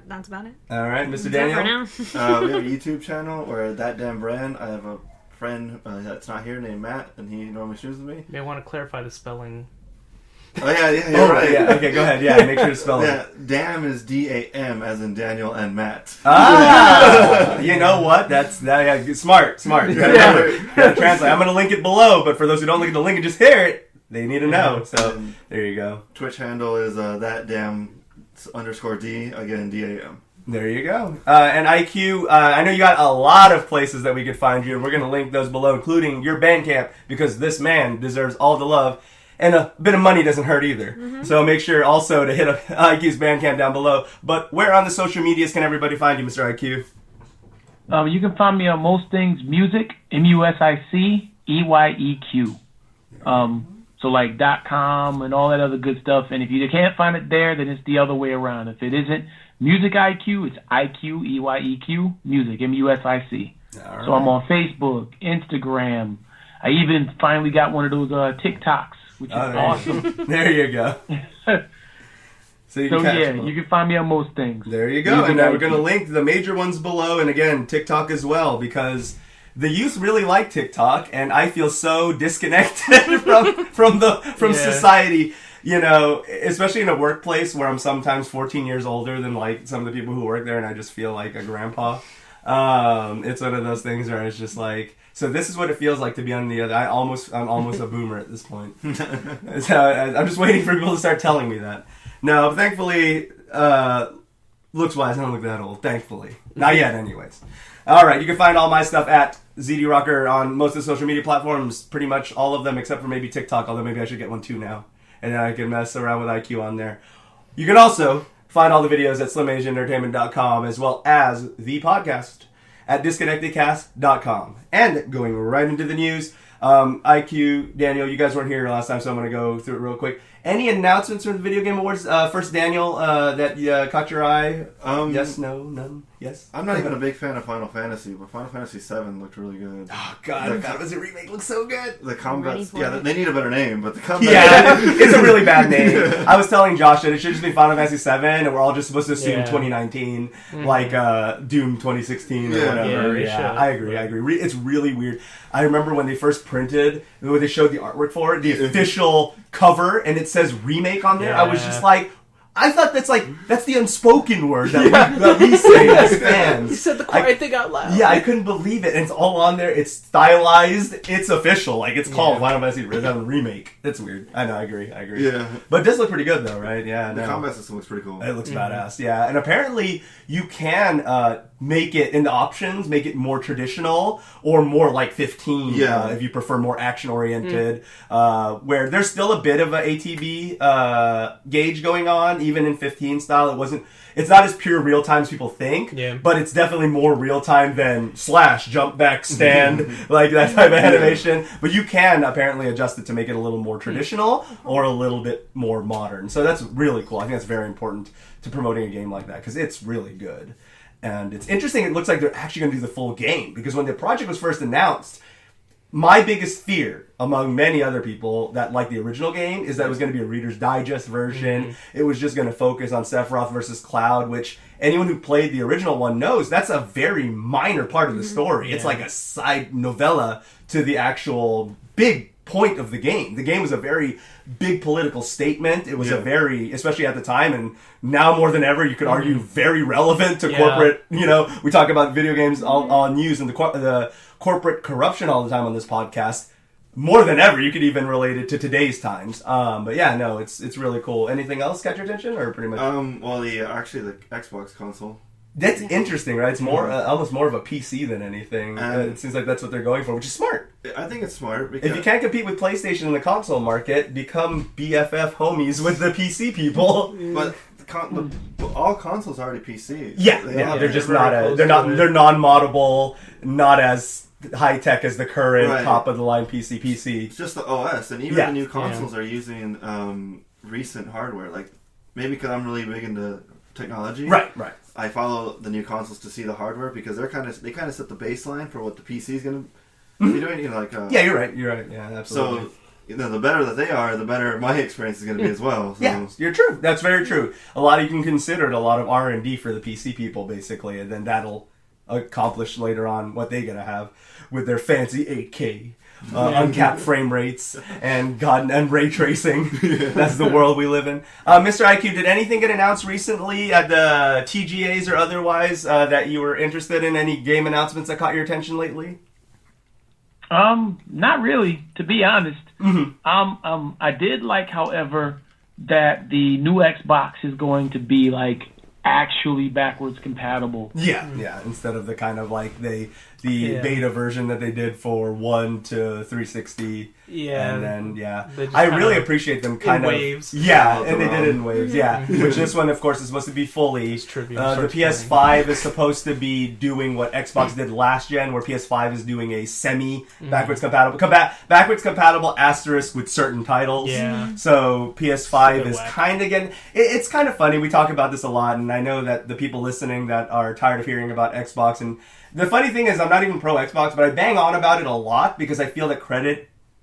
That's about it. Alright, Mr. Except Daniel. for now. We have a YouTube channel where That Damn Brand. I have a friend that's not here named Matt, and he normally streams with me. You may want to clarify the spelling. Oh yeah, you're right. Yeah, okay, go ahead. Yeah, make sure to spell it. Yeah, Damn is DAM as in Daniel and Matt. Ah, you know what? That's smart. You gotta remember. You gotta translate. I'm gonna link it below, but for those who don't look at the link and just hear it, they need to know. So there you go. Twitch handle is That Damn _D, again DAM. There you go. And EyeQ, I know you got a lot of places that we could find you, and we're gonna link those below, including your Bandcamp, because this man deserves all the love. And a bit of money doesn't hurt either. Mm-hmm. So make sure also to hit EyeQ's Bandcamp down below. But where on the social medias can everybody find you, Mr. EyeQ? You can find me on most things music, MUSICEYEQ. So like .com and all that other good stuff. And if you can't find it there, then it's the other way around. If it isn't Music IQ, it's IQ, EYEQ, Music, MUSIC. Right. So I'm on Facebook, Instagram. I even finally got one of those TikToks, which is awesome. There you go. You can find me on most things. There you go. And we're going to link the major ones below. And again, TikTok as well, because the youth really like TikTok, and I feel so disconnected from society. You know, especially in a workplace where I'm sometimes 14 years older than like some of the people who work there, and I just feel like a grandpa. It's one of those things where it's just like, so this is what it feels like to be on the other. I'm almost a boomer at this point. So I'm just waiting for people to start telling me that. No, thankfully, looks-wise, I don't look that old. Thankfully, not yet, anyways. All right, you can find all my stuff at ZD Rocker on most of the social media platforms, pretty much all of them except for maybe TikTok. Although maybe I should get one too now, and then I can mess around with EyeQ on there. You can also find all the videos at SlimAsianEntertainment.com as well as the podcast at DisconnectedCast.com. And going right into the news, EyeQ, Daniel, you guys weren't here last time, so I'm going to go through it real quick. Any announcements from the Video Game Awards? First, Daniel, that caught your eye? Yes, no, none, yes? I'm not even a big fan of Final Fantasy, but Final Fantasy VII looked really good. Oh, God, the Final Fantasy remake looks so good. The combat, they need a better name, but the combat... Yeah, it's a really bad name. I was telling Josh that it should just be Final Fantasy VII, and we're all just supposed to assume 2019, like Doom 2016 or whatever. Yeah, I agree. It's really weird. I remember when they first printed, when they showed the artwork for it, the official cover, and it says remake on there. I was just like, I thought that's the unspoken word that we say as fans. You said the quiet thing out loud. Yeah, I couldn't believe it. And it's all on there. It's stylized. It's official. Like, it's called Final Fantasy Remake. That's weird. I know, I agree. Yeah. But it does look pretty good, though, right? Yeah. The combat system looks pretty cool. It looks badass, yeah. And apparently, you can make it, in the options, make it more traditional or more like 15 if you prefer more action-oriented, where there's still a bit of a ATB gauge going on, even in 15 style. It's not as pure real time as people think, but it's definitely more real time than slash, jump back, stand, like that type of animation. But you can apparently adjust it to make it a little more traditional or a little bit more modern. So that's really cool. I think that's very important to promoting a game like that because it's really good. And it's interesting, it looks like they're actually going to do the full game because when the project was first announced, my biggest fear, among many other people that like the original game, is that it was going to be a Reader's Digest version. It was just going to focus on Sephiroth versus Cloud, which anyone who played the original one knows that's a very minor part of the story. It's like a side novella to the actual big point of the game. The game was a very big political statement. It was a very, especially at the time, and now more than ever, you could argue very relevant to corporate, we talk about video games on news and the corporate corruption all the time on this podcast. More than ever, you could even relate it to today's times. But yeah, no, it's really cool. Anything else catch your attention, or pretty much? Well, actually, the Xbox console. That's interesting, right? It's more almost more of a PC than anything. It seems like that's what they're going for, which is smart. I think it's smart because If you can't compete with PlayStation in the console market, become BFF homies with the PC people. But all consoles are already PCs. Yeah, they're just they're non-moddable, not as high tech as the current top of the line PC. It's just the OS, and even the new consoles are using recent hardware. Like maybe because I'm really big into technology. Right. I follow the new consoles to see the hardware because they kind of set the baseline for what the PC is going to be doing. You know, like you're right. Yeah, absolutely. So the better that they are, the better my experience is going to be as well. So. Yeah, you're true. That's very true. A lot you can consider it a lot of R&D for the PC people, basically, and then that'll accomplish later on what they're going to have with their fancy 8K. Uncapped frame rates and ray tracing. That's the world we live in. Mr. EyeQ, did anything get announced recently at the TGAs or otherwise that you were interested in? Any game announcements that caught your attention lately? Not really, to be honest. Mm-hmm. I did like, however, that the new Xbox is going to be like actually backwards compatible. Yeah. Instead of the kind of like the beta version that they did for 1 to 360. Yeah. And then, I really appreciate them kind of... waves. Yeah, and they did it in waves, Which this one, of course, is supposed to be fully... the PS5 is supposed to be doing what Xbox did last gen, where PS5 is doing a semi-backwards compatible... backwards compatible asterisk with certain titles. Yeah. So PS5 is kind of getting... It's kind of funny. We talk about this a lot, and I know that the people listening that are tired of hearing about Xbox... And the funny thing is, I'm not even pro Xbox, but I bang on about it a lot because I feel that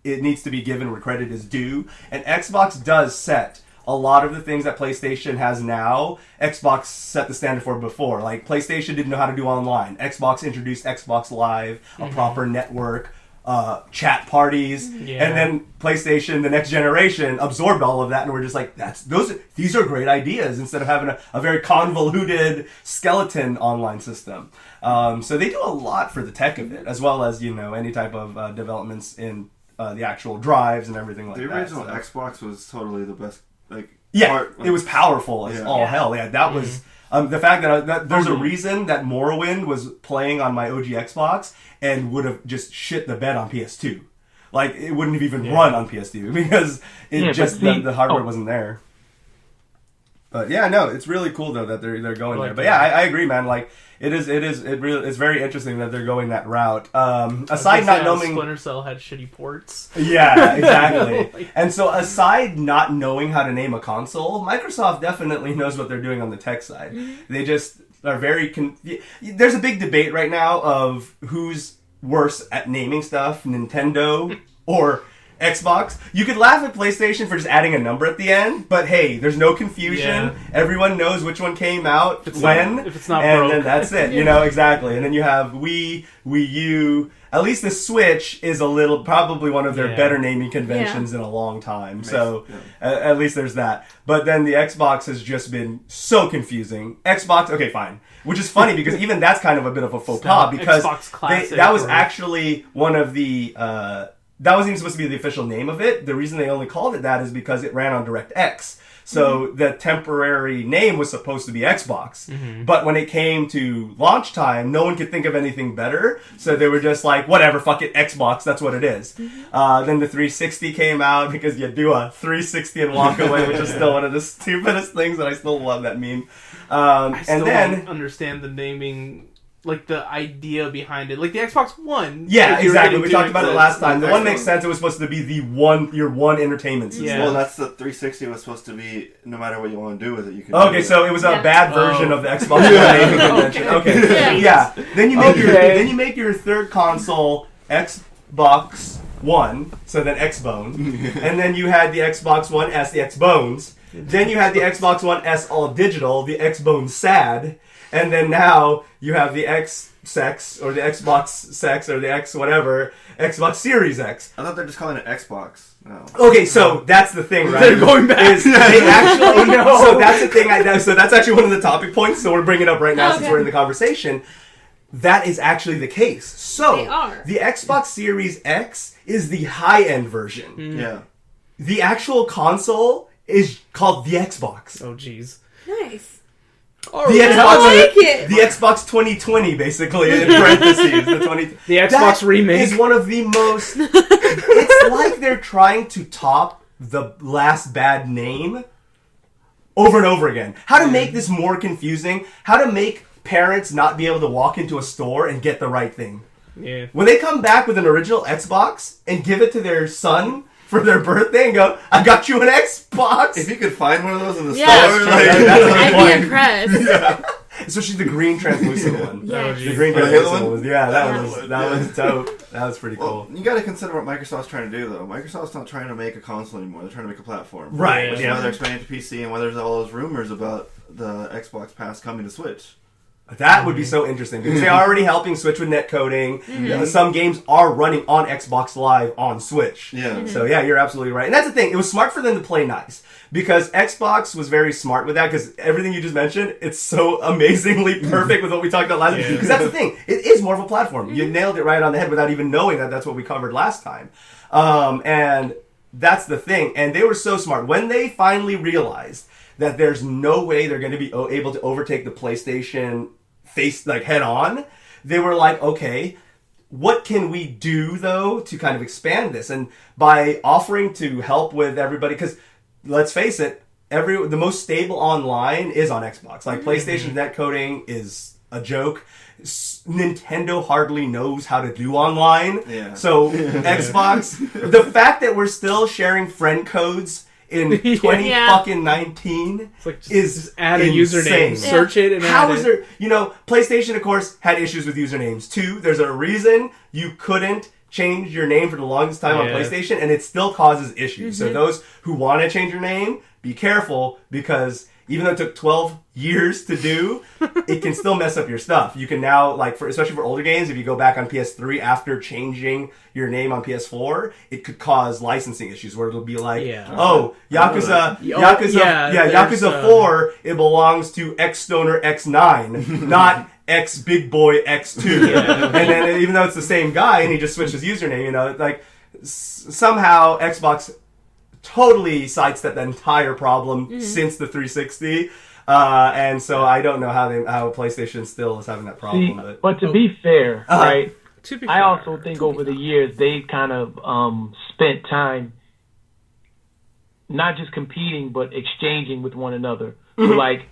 it needs to be given where credit is due. And Xbox does set a lot of the things that PlayStation has now. Xbox set the standard for before. Like, PlayStation didn't know how to do online. Xbox introduced Xbox Live, a proper network, chat parties, and then PlayStation, the next generation, absorbed all of that, and we're just like, these are great ideas, instead of having a very convoluted skeleton online system. So they do a lot for the tech of it, as well as, any type of developments in the actual drives and everything like that. The original Xbox was totally the best. It was powerful as all hell. Yeah, that was the fact that there's a reason that Morrowind was playing on my OG Xbox and would have just shit the bed on PS2. Like, it wouldn't have even run on PS2 because the hardware wasn't there. But yeah, no, it's really cool though that they're going there. But yeah, I agree, man. Like, it's very interesting that they're going that route. Aside not knowing Splinter Cell had shitty ports. Yeah, exactly. And so aside not knowing how to name a console, Microsoft definitely knows what they're doing on the tech side. They just are very there's a big debate right now of who's worse at naming stuff, Nintendo or Xbox. You could laugh at PlayStation for just adding a number at the end, but hey, there's no confusion. Yeah. Everyone knows which one came out if it's not and broke. Then that's it. Exactly. And then you have Wii U. At least the Switch is probably one of their better naming conventions in a long time. So at least there's that. But then the Xbox has just been so confusing. Xbox, okay, fine. Which is funny because even that's kind of a bit of a faux pas because that was actually one of the... that wasn't even supposed to be the official name of it. The reason they only called it that is because it ran on DirectX. So the temporary name was supposed to be Xbox. But when it came to launch time, no one could think of anything better. So they were just like, whatever, fuck it, Xbox, that's what it is. Then the 360 came out because you do a 360 and walk away, which is still one of the stupidest things, and I still love that meme. I still don't understand the naming... Like, the idea behind it. Like, the Xbox One. Yeah, exactly. We talked about it last time. The one makes sense. It was supposed to be your one entertainment system. Yeah. Well, that's the 360 was supposed to be, no matter what you want to do with it, you can Okay, so it was a bad version of the Xbox One naming convention. Okay. Yeah. Then you make your third console Xbox One, so then Xbone. And then you had the Xbox One S, the Xbones. Then you had the Xbox One S all digital, the Xbone SAD. And then now you have the X-Sex, or the Xbox Sex, or the X whatever, Xbox Series X. I thought they're just calling it Xbox. No. Okay, so that's the thing, right? They're going back. They actually, so that's the thing. So that's actually one of the topic points. So we're bringing it up right now since we're in the conversation. That is actually the case. So the Xbox Series X is the high-end version. Yeah. The actual console is called the Xbox. Oh, jeez. Nice. The Xbox 2020, basically, in parentheses. The Xbox remake is one of the most. It's like they're trying to top the last bad name over and over again. How to make this more confusing? How to make parents not be able to walk into a store and get the right thing? Yeah. When they come back with an original Xbox and give it to their son for their birthday and go, I got you an Xbox. If you could find one of those in the store, I'd be impressed. Yeah. Especially the green translucent one. Yes. The green translucent one was, that was dope. That was pretty well, cool. You got to consider what Microsoft's trying to do, though. Microsoft's not trying to make a console anymore. They're trying to make a platform. Right. Which is why they're expanding to PC and why there's all those rumors about the Xbox Pass coming to Switch. That would be so interesting because they're already helping Switch with netcoding. Mm-hmm. Some games are running on Xbox Live on Switch. Yeah. Mm-hmm. So yeah, you're absolutely right. And that's the thing. It was smart for them to play nice because Xbox was very smart with that because everything you just mentioned, it's so amazingly perfect with what we talked about last time. Because that's the thing. It is more of a platform. You nailed it right on the head without even knowing that that's what we covered last time. And that's the thing. And they were so smart. When they finally realized that there's no way they're going to be able to overtake the PlayStation head on, they were like, okay, what can we do though to kind of expand this? And by offering to help with everybody, because let's face it, the most stable online is on Xbox. Like PlayStation's netcoding is a joke. Nintendo hardly knows how to do online. Yeah. So Xbox, the fact that we're still sharing friend codes in 2019 is add a insane. Username, search it, and how add is there? PlayStation, of course, had issues with usernames too. There's a reason you couldn't change your name for the longest time on PlayStation, and it still causes issues. So those who want to change your name, be careful because even though it took 12 years to do, it can still mess up your stuff. You can now, especially for older games, if you go back on PS3 after changing your name on PS4, it could cause licensing issues where it'll be like, Yakuza 4, it belongs to X Stoner X9, not X Big Boy X2. And then even though it's the same guy and he just switched his username, somehow Xbox totally sidestepped that entire problem since the 360. And so I don't know how PlayStation still is having that problem. But to be fair, right? I also think over the years they kind of spent time not just competing but exchanging with one another. So like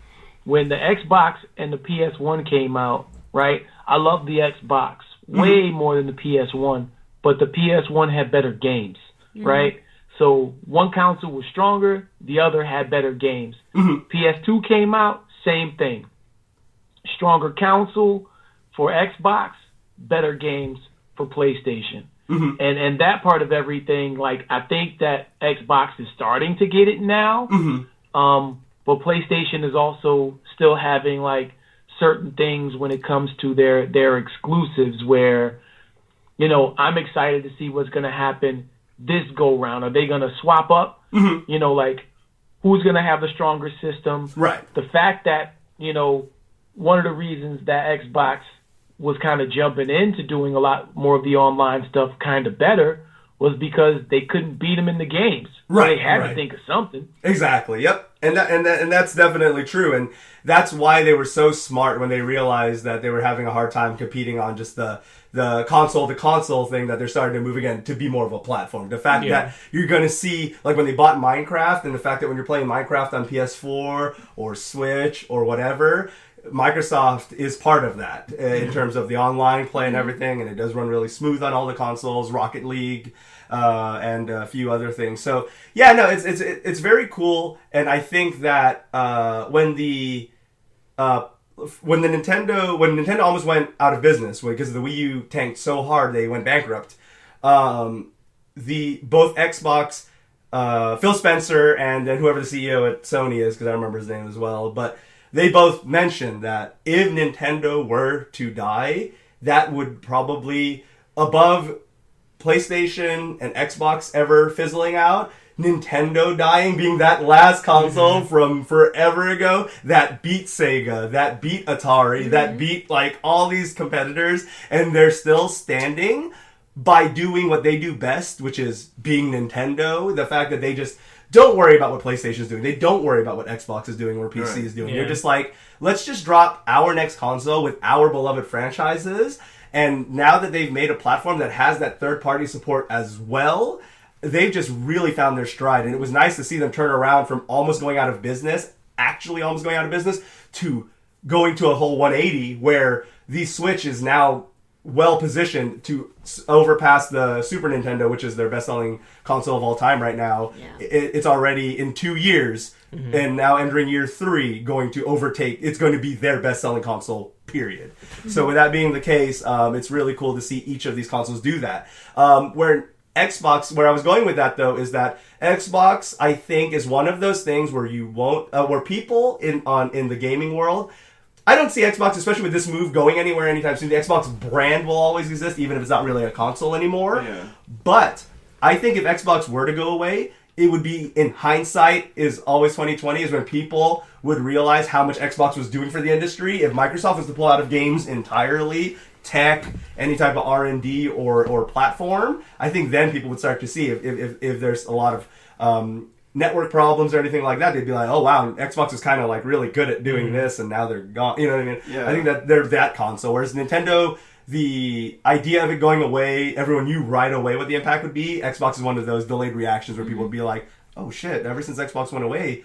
when the Xbox and the PS1 came out, right? I love the Xbox way more than the PS1, but the PS1 had better games, right? So one console was stronger, the other had better games. PS2 came out, same thing. Stronger console for Xbox, better games for PlayStation. And that part of everything, I think that Xbox is starting to get it now. But PlayStation is also still having certain things when it comes to their exclusives where, I'm excited to see what's going to happen this go round. Are they going to swap up? Who's going to have the stronger system? Right. The fact that, one of the reasons that Xbox was kind of jumping into doing a lot more of the online stuff kind of better was because they couldn't beat them in the games. Right. So they had to think of something. Exactly. Yep. And that's definitely true. And that's why they were so smart when they realized that they were having a hard time competing on just the console to console thing, that they're starting to move again to be more of a platform. The fact that you're going to see, when they bought Minecraft, and the fact that when you're playing Minecraft on PS4 or Switch or whatever, Microsoft is part of that in terms of the online play and everything, and it does run really smooth on all the consoles, Rocket League, and a few other things. So yeah, no, it's very cool, and I think that when Nintendo almost went out of business because the Wii U tanked so hard they went bankrupt, both Xbox, Phil Spencer, and then whoever the CEO at Sony is, because I remember his name as well, but they both mentioned that if Nintendo were to die, that would probably, above PlayStation and Xbox ever fizzling out, Nintendo dying, being that last console from forever ago that beat Sega, that beat Atari, that beat all these competitors, and they're still standing by doing what they do best, which is being Nintendo. The fact that they just don't worry about what PlayStation's doing. They don't worry about what Xbox is doing or PC is doing. Yeah. They're just like, let's just drop our next console with our beloved franchises. And now that they've made a platform that has that third-party support as well, they've just really found their stride. And it was nice to see them turn around from almost going out of business, actually almost going out of business, to going to a whole 180 where the Switch is now well positioned to overpass the Super Nintendo, which is their best-selling console of all time right now. Yeah. It's already in 2 years, and now entering year 3, going to overtake. It's going to be their best-selling console. Period. So with that being the case, it's really cool to see each of these consoles do that. Where Xbox, where I was going with that though, is that Xbox, I think, is one of those things where you won't, where people in the gaming world. I don't see Xbox, especially with this move, going anywhere anytime soon. The Xbox brand will always exist, even if it's not really a console anymore. Yeah. But I think if Xbox were to go away, it would be, in hindsight, is always 2020, is when people would realize how much Xbox was doing for the industry. If Microsoft was to pull out of games entirely, tech, any type of R&D or platform, I think then people would start to see if there's a lot of network problems or anything like that, they'd be like, oh wow, Xbox is kind of like really good at doing this, and now they're gone. You know what I mean? Yeah. I think that they're that console. Whereas Nintendo, the idea of it going away, everyone knew right away what the impact would be. Xbox is one of those delayed reactions where people would be like, oh shit, ever since Xbox went away,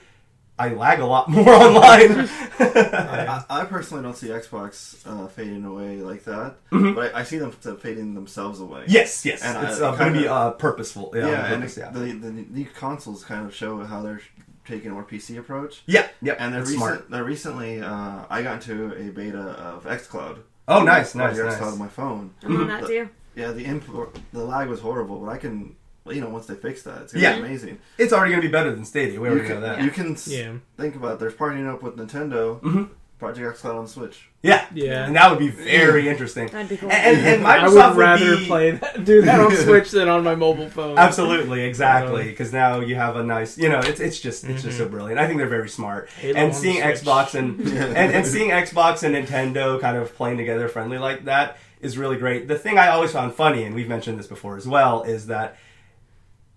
I lag a lot more online. I personally don't see Xbox fading away like that, but I see them fading themselves away. Yes. And it's going to be purposeful. The new consoles kind of show how they're taking a more PC approach. Yeah. And smart. recently, I got into a beta of xCloud. Oh, nice. xCloud on my phone. I'm on that too. Yeah, the lag was horrible, but I can. Once they fix that, it's gonna be amazing. It's already going to be better than Stadia. We already know that. You can think about it. There's partnering up with Nintendo, Project xCloud on Switch. Yeah, and that would be very interesting. That'd be cool. And Microsoft I would rather do that on Switch than on my mobile phone. Absolutely, exactly. Because now you have a nice, it's just so brilliant. I think they're very smart. Halo and on seeing Switch. Xbox and seeing Xbox and Nintendo kind of playing together friendly like that is really great. The thing I always found funny, and we've mentioned this before as well, is that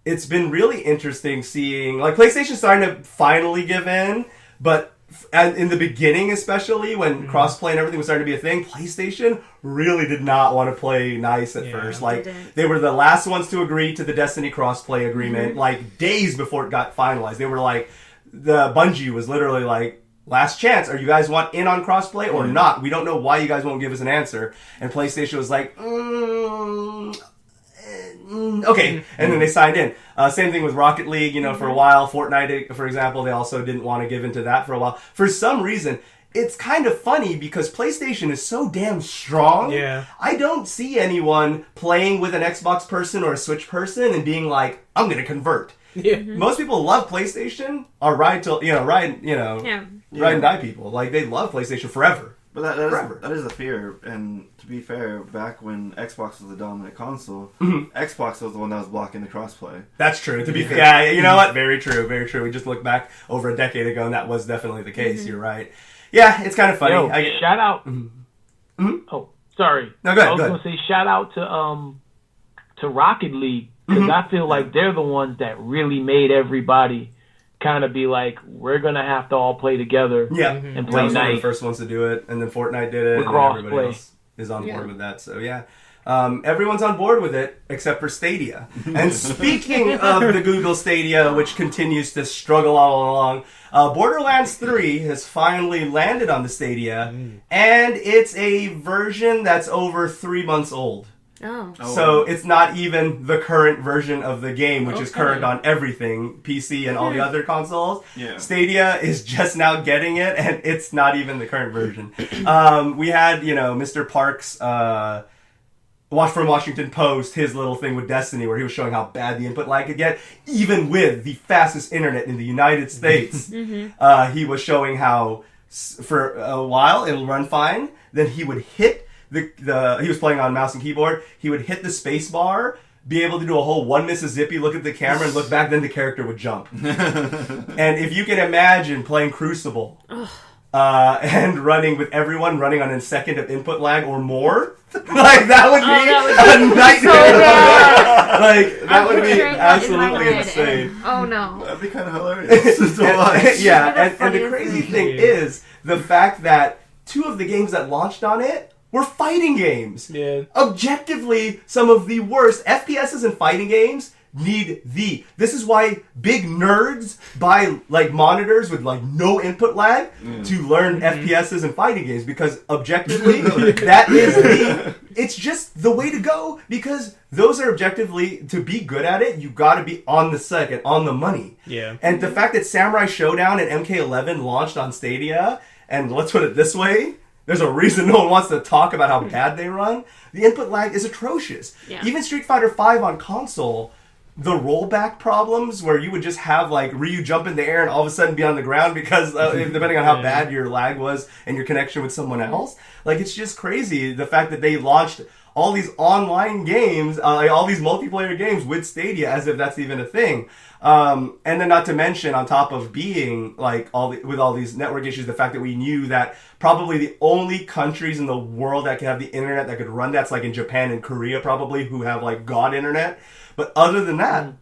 it's been really interesting seeing, like, PlayStation starting to finally give in, but in the beginning, especially when crossplay and everything was starting to be a thing, PlayStation really did not want to play nice at first. Like, they were the last ones to agree to the Destiny crossplay agreement, like days before it got finalized. They were like, the Bungie was literally like, last chance, are you guys want in on crossplay or not? We don't know why you guys won't give us an answer. And PlayStation was like, okay, and then they signed in. Same thing with Rocket League, for a while. Fortnite, for example, they also didn't want to give into that for a while. For some reason, it's kind of funny because PlayStation is so damn strong. Yeah. I don't see anyone playing with an Xbox person or a Switch person and being like, I'm going to convert. Yeah. Most people love PlayStation or ride and die people. Like, they love PlayStation forever. But that is a fear, and to be fair, back when Xbox was the dominant console, Xbox was the one that was blocking the crossplay. That's true. To be fair, yeah, you know what? Very true. Very true. We just looked back over a decade ago, and that was definitely the case. You're right. Yeah, it's kind of funny. Yo, shout out. Oh, sorry. No, go ahead. I was going to say shout out to Rocket League, because I feel like they're the ones that really made everybody kind of be like, we're gonna have to all play together and play That was one of nice. the first ones to do it, and then Fortnite did it, With and everybody crossplay. else is on board with that. So yeah, everyone's on board with it except for Stadia. And speaking of the Google Stadia, which continues to struggle all along, Borderlands 3 has finally landed on the Stadia, and it's a version that's over 3 months old. Oh. So it's not even the current version of the game, which is current on everything, PC and all the other consoles. Yeah. Stadia is just now getting it, and it's not even the current version. We had, Mr. Parks from Washington Post, his little thing with Destiny, where he was showing how bad the input lag could get, even with the fastest internet in the United States. He was showing how, for a while, it'll run fine, then he would hit he was playing on mouse and keyboard. He would hit the space bar, be able to do a whole one Mississippi, look at the camera and look back, then the character would jump. And if you can imagine playing Crucible and running with everyone running on a second of input lag or more, like that would be a nightmare. Like, that would be Picturing that in my absolutely head, insane. and- oh no. That'd be kind of hilarious to watch. Yeah, and the funniest crazy thing. thing is the fact that 2 of the games that launched on it were fighting games. Yeah. Objectively, some of the worst FPSs in fighting games need this is why big nerds buy like monitors with like no input lag to learn FPSs in fighting games, because objectively that is it's just the way to go, because those are objectively, to be good at it, you got to be on the second, on the money. Yeah. And the fact that Samurai Showdown and MK11 launched on Stadia, and let's put it this way, there's a reason no one wants to talk about how bad they run. The input lag is atrocious. Yeah. Even Street Fighter V on console, the rollback problems where you would just have like Ryu jump in the air and all of a sudden be on the ground because depending on how bad your lag was and your connection with someone else, like, it's just crazy the fact that they launched all these online games, all these multiplayer games with Stadia as if that's even a thing. And then not to mention, on top of being like with all these network issues, the fact that we knew that probably the only countries in the world that could have the internet that could run that's like in Japan and Korea probably, who have like God internet. But other than that,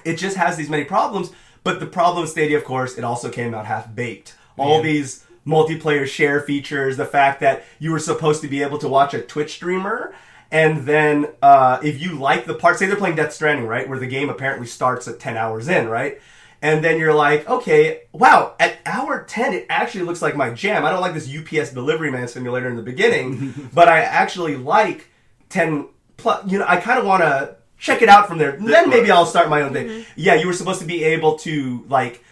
it just has these many problems. But the problem with Stadia, of course, it also came out half-baked. All these multiplayer share features, the fact that you were supposed to be able to watch a Twitch streamer, and then if you like the part, say they're playing Death Stranding, right, where the game apparently starts at 10 hours in, right? And then you're like, okay, wow, at hour 10, it actually looks like my jam. I don't like this UPS delivery man simulator in the beginning, but I actually like 10 plus, I kind of want to check it out from there. Then maybe I'll start my own thing. Yeah, you were supposed to be able to like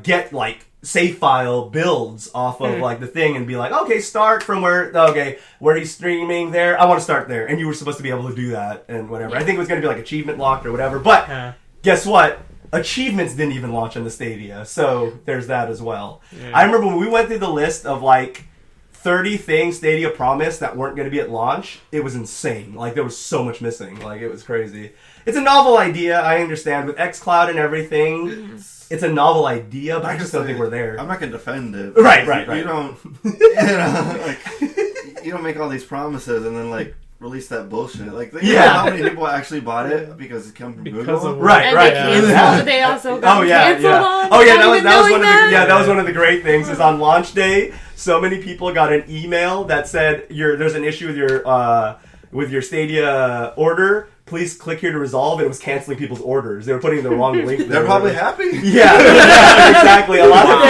get like save file builds off of like the thing and be like, okay, start from where he's streaming there. I want to start there, and you were supposed to be able to do that and whatever. I think it was going to be like achievement locked or whatever. But guess what? Achievements didn't even launch on the Stadia, so there's that as well. I remember when we went through the list of like 30 things Stadia promised that weren't going to be at launch, it was insane. Like, there was so much missing. Like, it was crazy. It's a novel idea, I understand. With xCloud and everything, it's a novel idea, but I just don't think we're there. I'm not going to defend it. Right. You don't, you don't make all these promises and then, like, release that bullshit. Like, you know how many people actually bought it because it came from Google? Right. And they also got canceled on. That was one of the great things is on launch day, so many people got an email that said there's an issue with your Stadia order. Please click here to resolve. And it was canceling people's orders. They were putting the wrong link. They're probably happy. Yeah, exactly. A lot of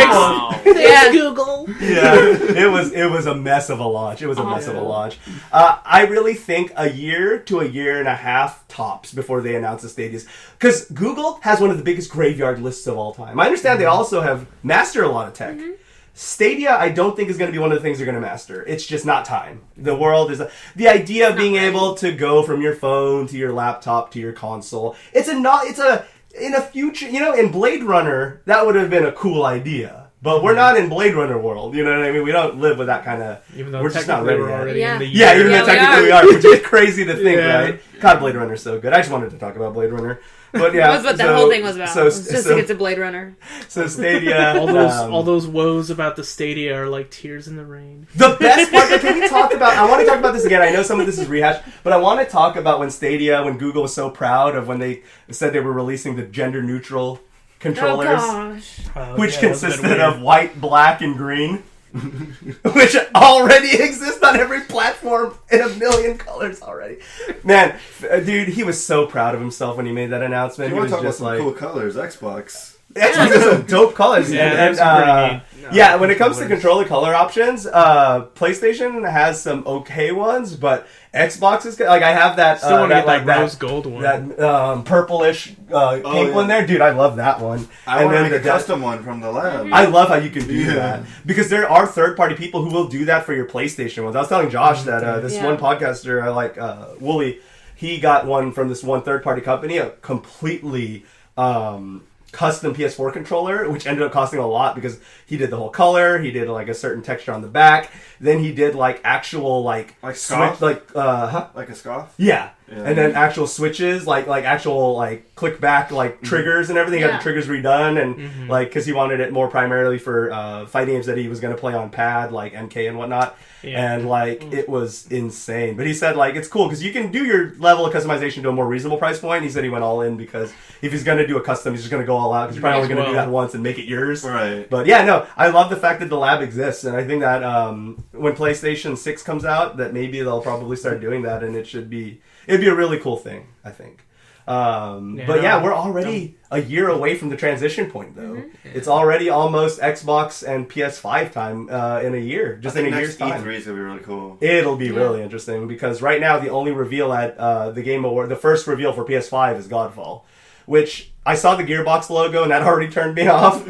people. Thanks, Google. Yeah, it was a mess of a launch. It was a mess of a launch. I really think a year to a year and a half tops before they announce the Stadias, because Google has one of the biggest graveyard lists of all time. I understand they also have mastered a lot of tech. Stadia, I don't think is going to be one of the things they're going to master. It's just not time. The world is the idea of being able to go from your phone to your laptop to your console. In a future, in Blade Runner, that would have been a cool idea. But we're not in Blade Runner world, you know what I mean? We don't live with that kind of... Even though we're just not ready we're already yet. in the Yeah, year. even though technically we are, which is crazy to think, right? God, Blade Runner's so good. I just wanted to talk about Blade Runner. But yeah, That's what the whole thing was about. So, It was just to get to Blade Runner. So Stadia... all those woes about the Stadia are like tears in the rain. The best part, can we talk about... I want to talk about this again. I know some of this is rehashed, but I want to talk about when Google was so proud of when they said they were releasing the gender-neutral controllers. Oh, gosh. Which consisted of white, black, and green. Which already exist on every platform in a million colors already. Man, dude, he was so proud of himself when he made that announcement. You He want was to talk about just some like, cool colors, Xbox. Xbox has some dope colors. Yeah, that's pretty neat. When it comes to controller color options, PlayStation has some okay ones, but Xbox is like, I have that. Still want to get like that rose gold one. That purplish pink one there, dude. I love that one. I want to make a custom one from the lab. I love how you can do that, because there are third-party people who will do that for your PlayStation ones. I was telling Josh that this one podcaster I like, Wooly, he got one from this one third-party company, a completely custom PS4 controller, which ended up costing a lot because he did the whole color, he did like a certain texture on the back, then he did like actual like scoff? like a scoff. Like a scoff? Yeah. and then actual switches, like actual like click back like triggers and everything. He had the triggers redone, and like because he wanted it more primarily for fighting games that he was going to play on pad, like MK and whatnot. And like it was insane. But he said like it's cool because you can do your level of customization to a more reasonable price point. He said he went all in because if he's going to do a custom, he's just going to go all out because you're probably only going to do that once and make it yours. Right. But yeah, no, I love the fact that the lab exists, and I think that when PlayStation 6 comes out, that maybe they'll probably start doing that, and it'd be a really cool thing, I think. We're already a year away from the transition point, though. It's already almost Xbox and PS5 time in a year, just in a year's time. E3 is gonna be really cool. It'll be really interesting because right now the only reveal at the Game Award, the first reveal for PS5 is Godfall, which I saw the Gearbox logo and that already turned me off.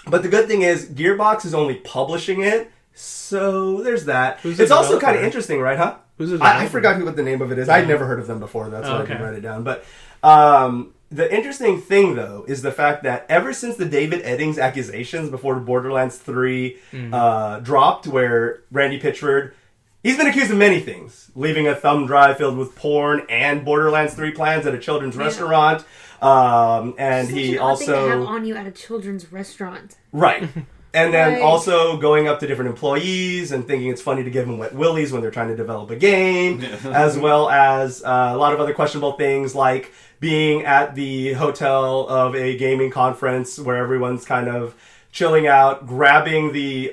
But the good thing is Gearbox is only publishing it, so there's that. It's also kind of interesting, right? Huh? I forgot what the name of it is. I'd never heard of them before. That's why I didn't write it down. But the interesting thing, though, is the fact that ever since the David Eddings accusations before Borderlands 3 dropped, where Randy Pitchford, he's been accused of many things. Leaving a thumb drive filled with porn and Borderlands 3 plans at a children's restaurant. And he also... thing to have on you at a children's restaurant. Right. And then also going up to different employees and thinking it's funny to give them wet willies when they're trying to develop a game, as well as a lot of other questionable things like being at the hotel of a gaming conference where everyone's kind of chilling out, grabbing the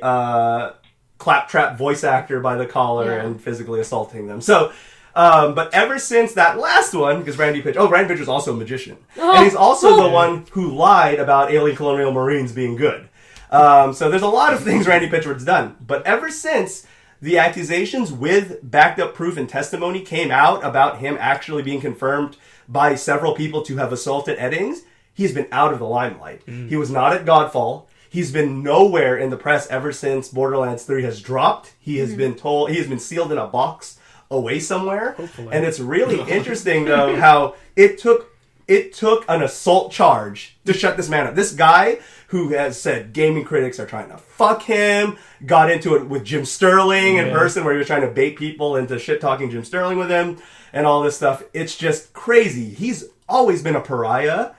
claptrap voice actor by the collar and physically assaulting them. So, but ever since that last one, because Randy Pitchford's also a magician. And he's also the one who lied about alien colonial marines being good. So there's a lot of things Randy Pitchford's done. But ever since the accusations with backed up proof and testimony came out about him actually being confirmed by several people to have assaulted Eddings, he's been out of the limelight. He was not at Godfall. He's been nowhere in the press ever since Borderlands 3 has dropped. He has been told, he has been sealed in a box away somewhere. Hopefully. And it's really interesting, though, how it took an assault charge to shut this man up. This guy who has said gaming critics are trying to fuck him, got into it with Jim Sterling in person where he was trying to bait people into shit-talking Jim Sterling with him and all this stuff. It's just crazy. He's always been a pariah,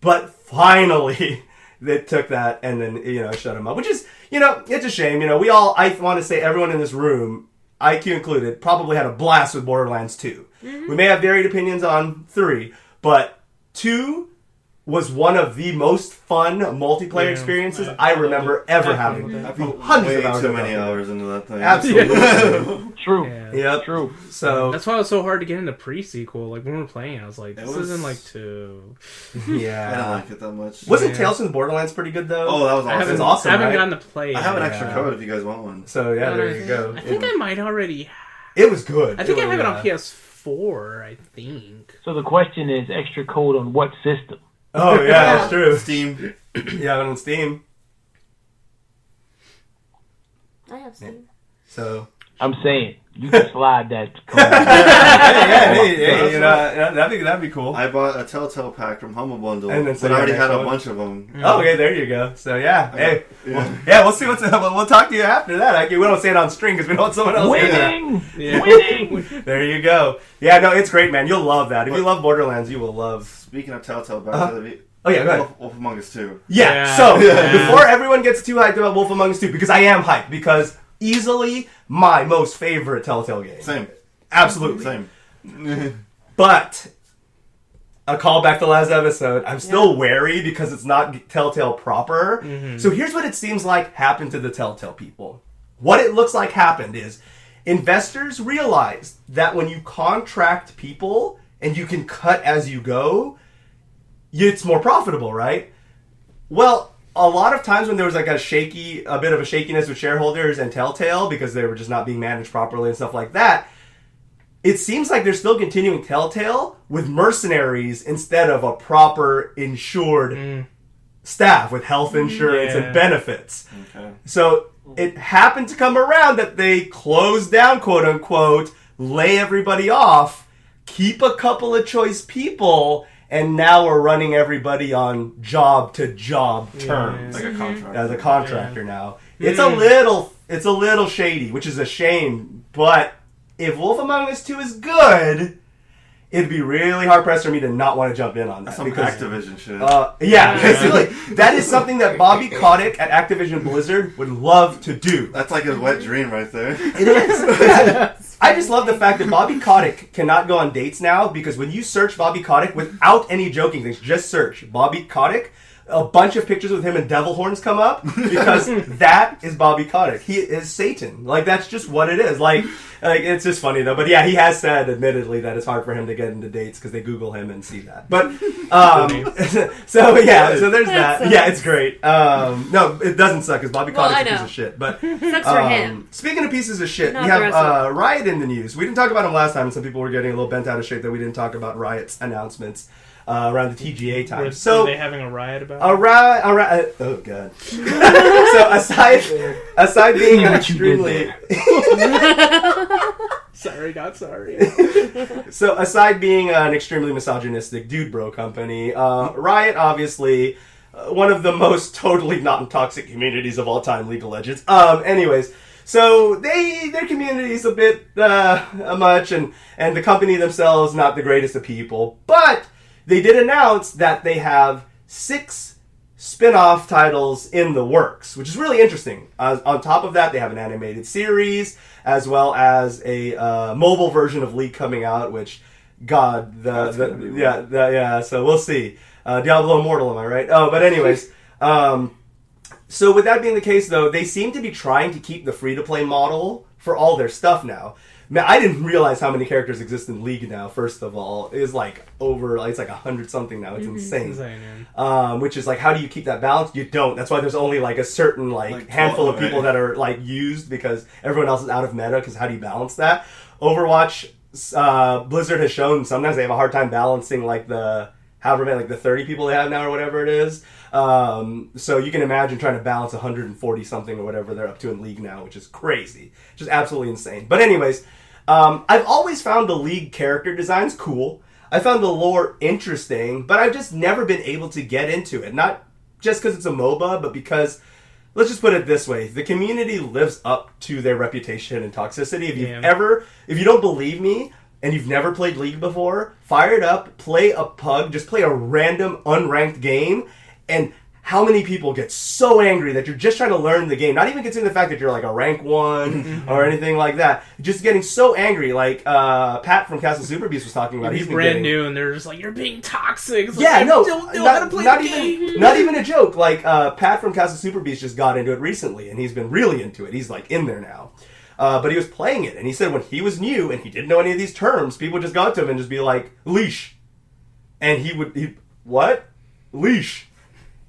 but finally they took that and then, shut him up. Which is, it's a shame. I want to say everyone in this room, EyeQ included, probably had a blast with Borderlands 2. We may have varied opinions on 3, but 2 was one of the most fun multiplayer experiences I remember ever having. I put hundreds way of hours too many hours into that thing. Absolutely. True. Yep. True. So that's why it was so hard to get into pre-sequel. Like when we were playing, I was like, this isn't like 2. Yeah. I don't like it that much. Wasn't Tales from the Borderlands pretty good though? Oh, that was awesome. It's awesome. I haven't right? gotten to play it. I have an extra code if you guys want one. So yeah, there you go. I think I might already. It was good. I think I have it on PS4. I think. So the question is, extra code on what system? Oh yeah, that's true. Steam. Yeah, on Steam. I have Steam. So I'm saying you can slide that code. hey, that'd be cool. I bought a Telltale pack from Humble Bundle, And then but I already had a bunch of them. Oh, okay, there you go. So yeah, we'll see we'll talk to you after that. We don't say it on string because we don't want someone else Winning. Yeah. Winning. There you go. Yeah, no, it's great, man. You'll love that. If you love Borderlands, you will love. Speaking of Telltale, back to the oh yeah, go ahead. Wolf Among Us 2. Yeah. So before everyone gets too hyped about Wolf Among Us 2, because I am hyped, because easily my most favorite Telltale game. Same. Absolutely. Same. But a callback to last episode, I'm still wary because it's not Telltale proper. So here's what it seems like happened to the Telltale people. What it looks like happened is investors realized that when you contract people and you can cut as you go, it's more profitable, right? Well, a lot of times when there was like a bit of a shakiness with shareholders and Telltale because they were just not being managed properly and stuff like that, it seems like they're still continuing Telltale with mercenaries instead of a proper insured staff with health insurance and benefits. Okay. So it happened to come around that they closed down, quote unquote, lay everybody off, keep a couple of choice people, and now we're running everybody on job-to-job terms. Like a contractor. As a contractor now. It's a little shady, which is a shame, but if Wolf Among Us 2 is good, it'd be really hard-pressed for me to not want to jump in on that. That's some because, Activision shit. Basically, that is something that Bobby Kotick at Activision Blizzard would love to do. That's like a wet dream right there. It is. I just love the fact that Bobby Kotick cannot go on dates now, because when you search Bobby Kotick, without any joking things, just search Bobby Kotick, a bunch of pictures with him and devil horns come up, because that is Bobby Kotick. He is Satan. Like, that's just what it is. Like, it's just funny, though. But yeah, he has said, admittedly, that it's hard for him to get into dates because they Google him and see that. But, so there's that. Yeah, it's great. No, it doesn't suck, because Bobby Kotick's a piece of shit. But, sucks for him. Speaking of pieces of shit, Not we the rest have Riot in the news. We didn't talk about him last time, and some people were getting a little bent out of shape that we didn't talk about Riot's announcements around the TGA time. Were they having a riot about it? Oh god. So aside being an extremely Sorry, not sorry. So aside being an extremely misogynistic dude bro company, Riot obviously one of the most totally not toxic communities of all time, League of Legends. Anyways, so their community is a bit much, and the company themselves not the greatest of people, but they did announce that they have 6 spin-off titles in the works, which is really interesting. On top of that, they have an animated series, as well as a mobile version of League coming out, which, so we'll see. Diablo Immortal, am I right? Oh, but anyways, so with that being the case, though, they seem to be trying to keep the free-to-play model for all their stuff now. Man, I didn't realize how many characters exist in League now, first of all. It's like 100-something now. It's insane. Which is like, how do you keep that balance? You don't. That's why there's only like a certain handful of people that are like used, because everyone else is out of meta, because how do you balance that? Overwatch, Blizzard has shown sometimes they have a hard time balancing like the 30 people they have now or whatever it is. So you can imagine trying to balance 140 something or whatever they're up to in League now, which is crazy. Just absolutely insane. But anyways, I've always found the League character designs cool. I found the lore interesting, but I've just never been able to get into it. Not just because it's a MOBA, but because, let's just put it this way, the community lives up to their reputation and toxicity. If you don't believe me, and you've never played League before, fire it up, play a pug, just play a random unranked game, and how many people get so angry that you're just trying to learn the game, not even considering the fact that you're like a rank 1 or anything like that, just getting so angry, like Pat from Castle Super Beast was talking about. He's brand new, and they're just like, you're being toxic. It's yeah, like, no, don't know how to play the game. Not even a joke. Like, Pat from Castle Super Beast just got into it recently, and he's been really into it. He's like in there now. But he was playing it, and he said when he was new and he didn't know any of these terms, people just got to him and just be like, leash. And what? Leash.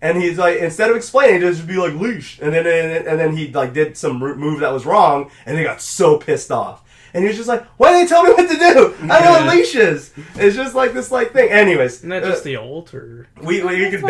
And he's like, instead of explaining, he'd just be like, leash. And then he like did some move that was wrong, and they got so pissed off. And he was just like, why didn't they tell me what to do? I know what leash is. It's just like this like thing. Anyways. Isn't that just the ult, or? We could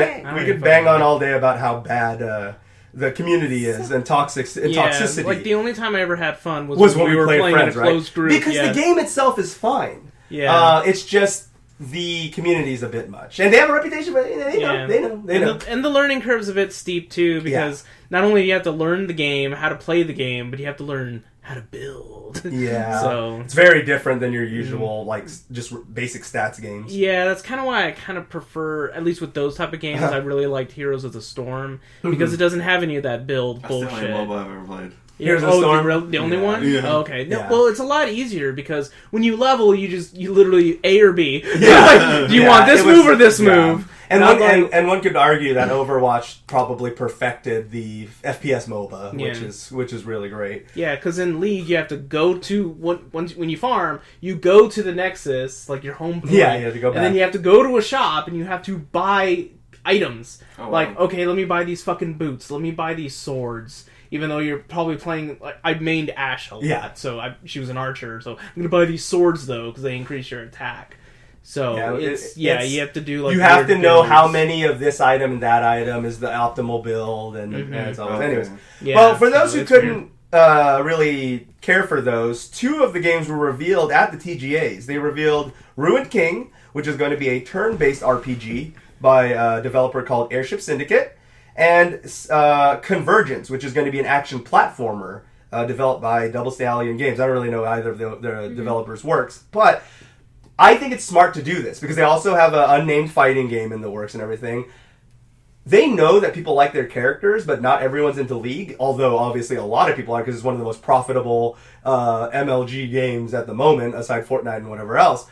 bang on all day about how bad the community is and toxicity. Like the only time I ever had fun was when we were playing friends, in a closed group. Because the game itself is fine. Yeah. It's just the community is a bit much, and they have a reputation, but they know. And the learning curve's a bit steep too, because not only do you have to learn the game, how to play the game, but you have to learn how to build. Yeah. So it's very different than your usual like just basic stats games. Yeah, that's kind of why I kind of prefer, at least with those type of games, I really liked Heroes of the Storm, because it doesn't have any of that build bullshit. That's the only MOBA I've ever played. Here's the Storm. The only one? Yeah. Oh, okay. No, Yeah. well, it's a lot easier because when you level, you literally A or B. Like, do you want this move or this move? And one could argue that Overwatch probably perfected the FPS MOBA, which is really great. Yeah, because in League you have to go to when you farm, you go to the Nexus, like your home point. Yeah, you have to go back. And then you have to go to a shop and you have to buy items. Oh, wow. Like, okay, let me buy these fucking boots. Let me buy these swords. Even though you're probably playing, like, I mained Ashe a lot, so she was an archer. So I'm gonna buy these swords though because they increase your attack. So you have to do like you have to know how many of this item and that item is the optimal build, and it's always anyways. Yeah, well, for those who couldn't really care for those, 2 of the games were revealed at the TGAs. They revealed Ruined King, which is going to be a turn-based RPG by a developer called Airship Syndicate, and Convergence, which is going to be an action platformer developed by Double Stallion Games. I don't really know either of the developers' works, but I think it's smart to do this because they also have an unnamed fighting game in the works and everything. They know that people like their characters, but not everyone's into League, although obviously a lot of people are because it's one of the most profitable MLG games at the moment, aside Fortnite and whatever else.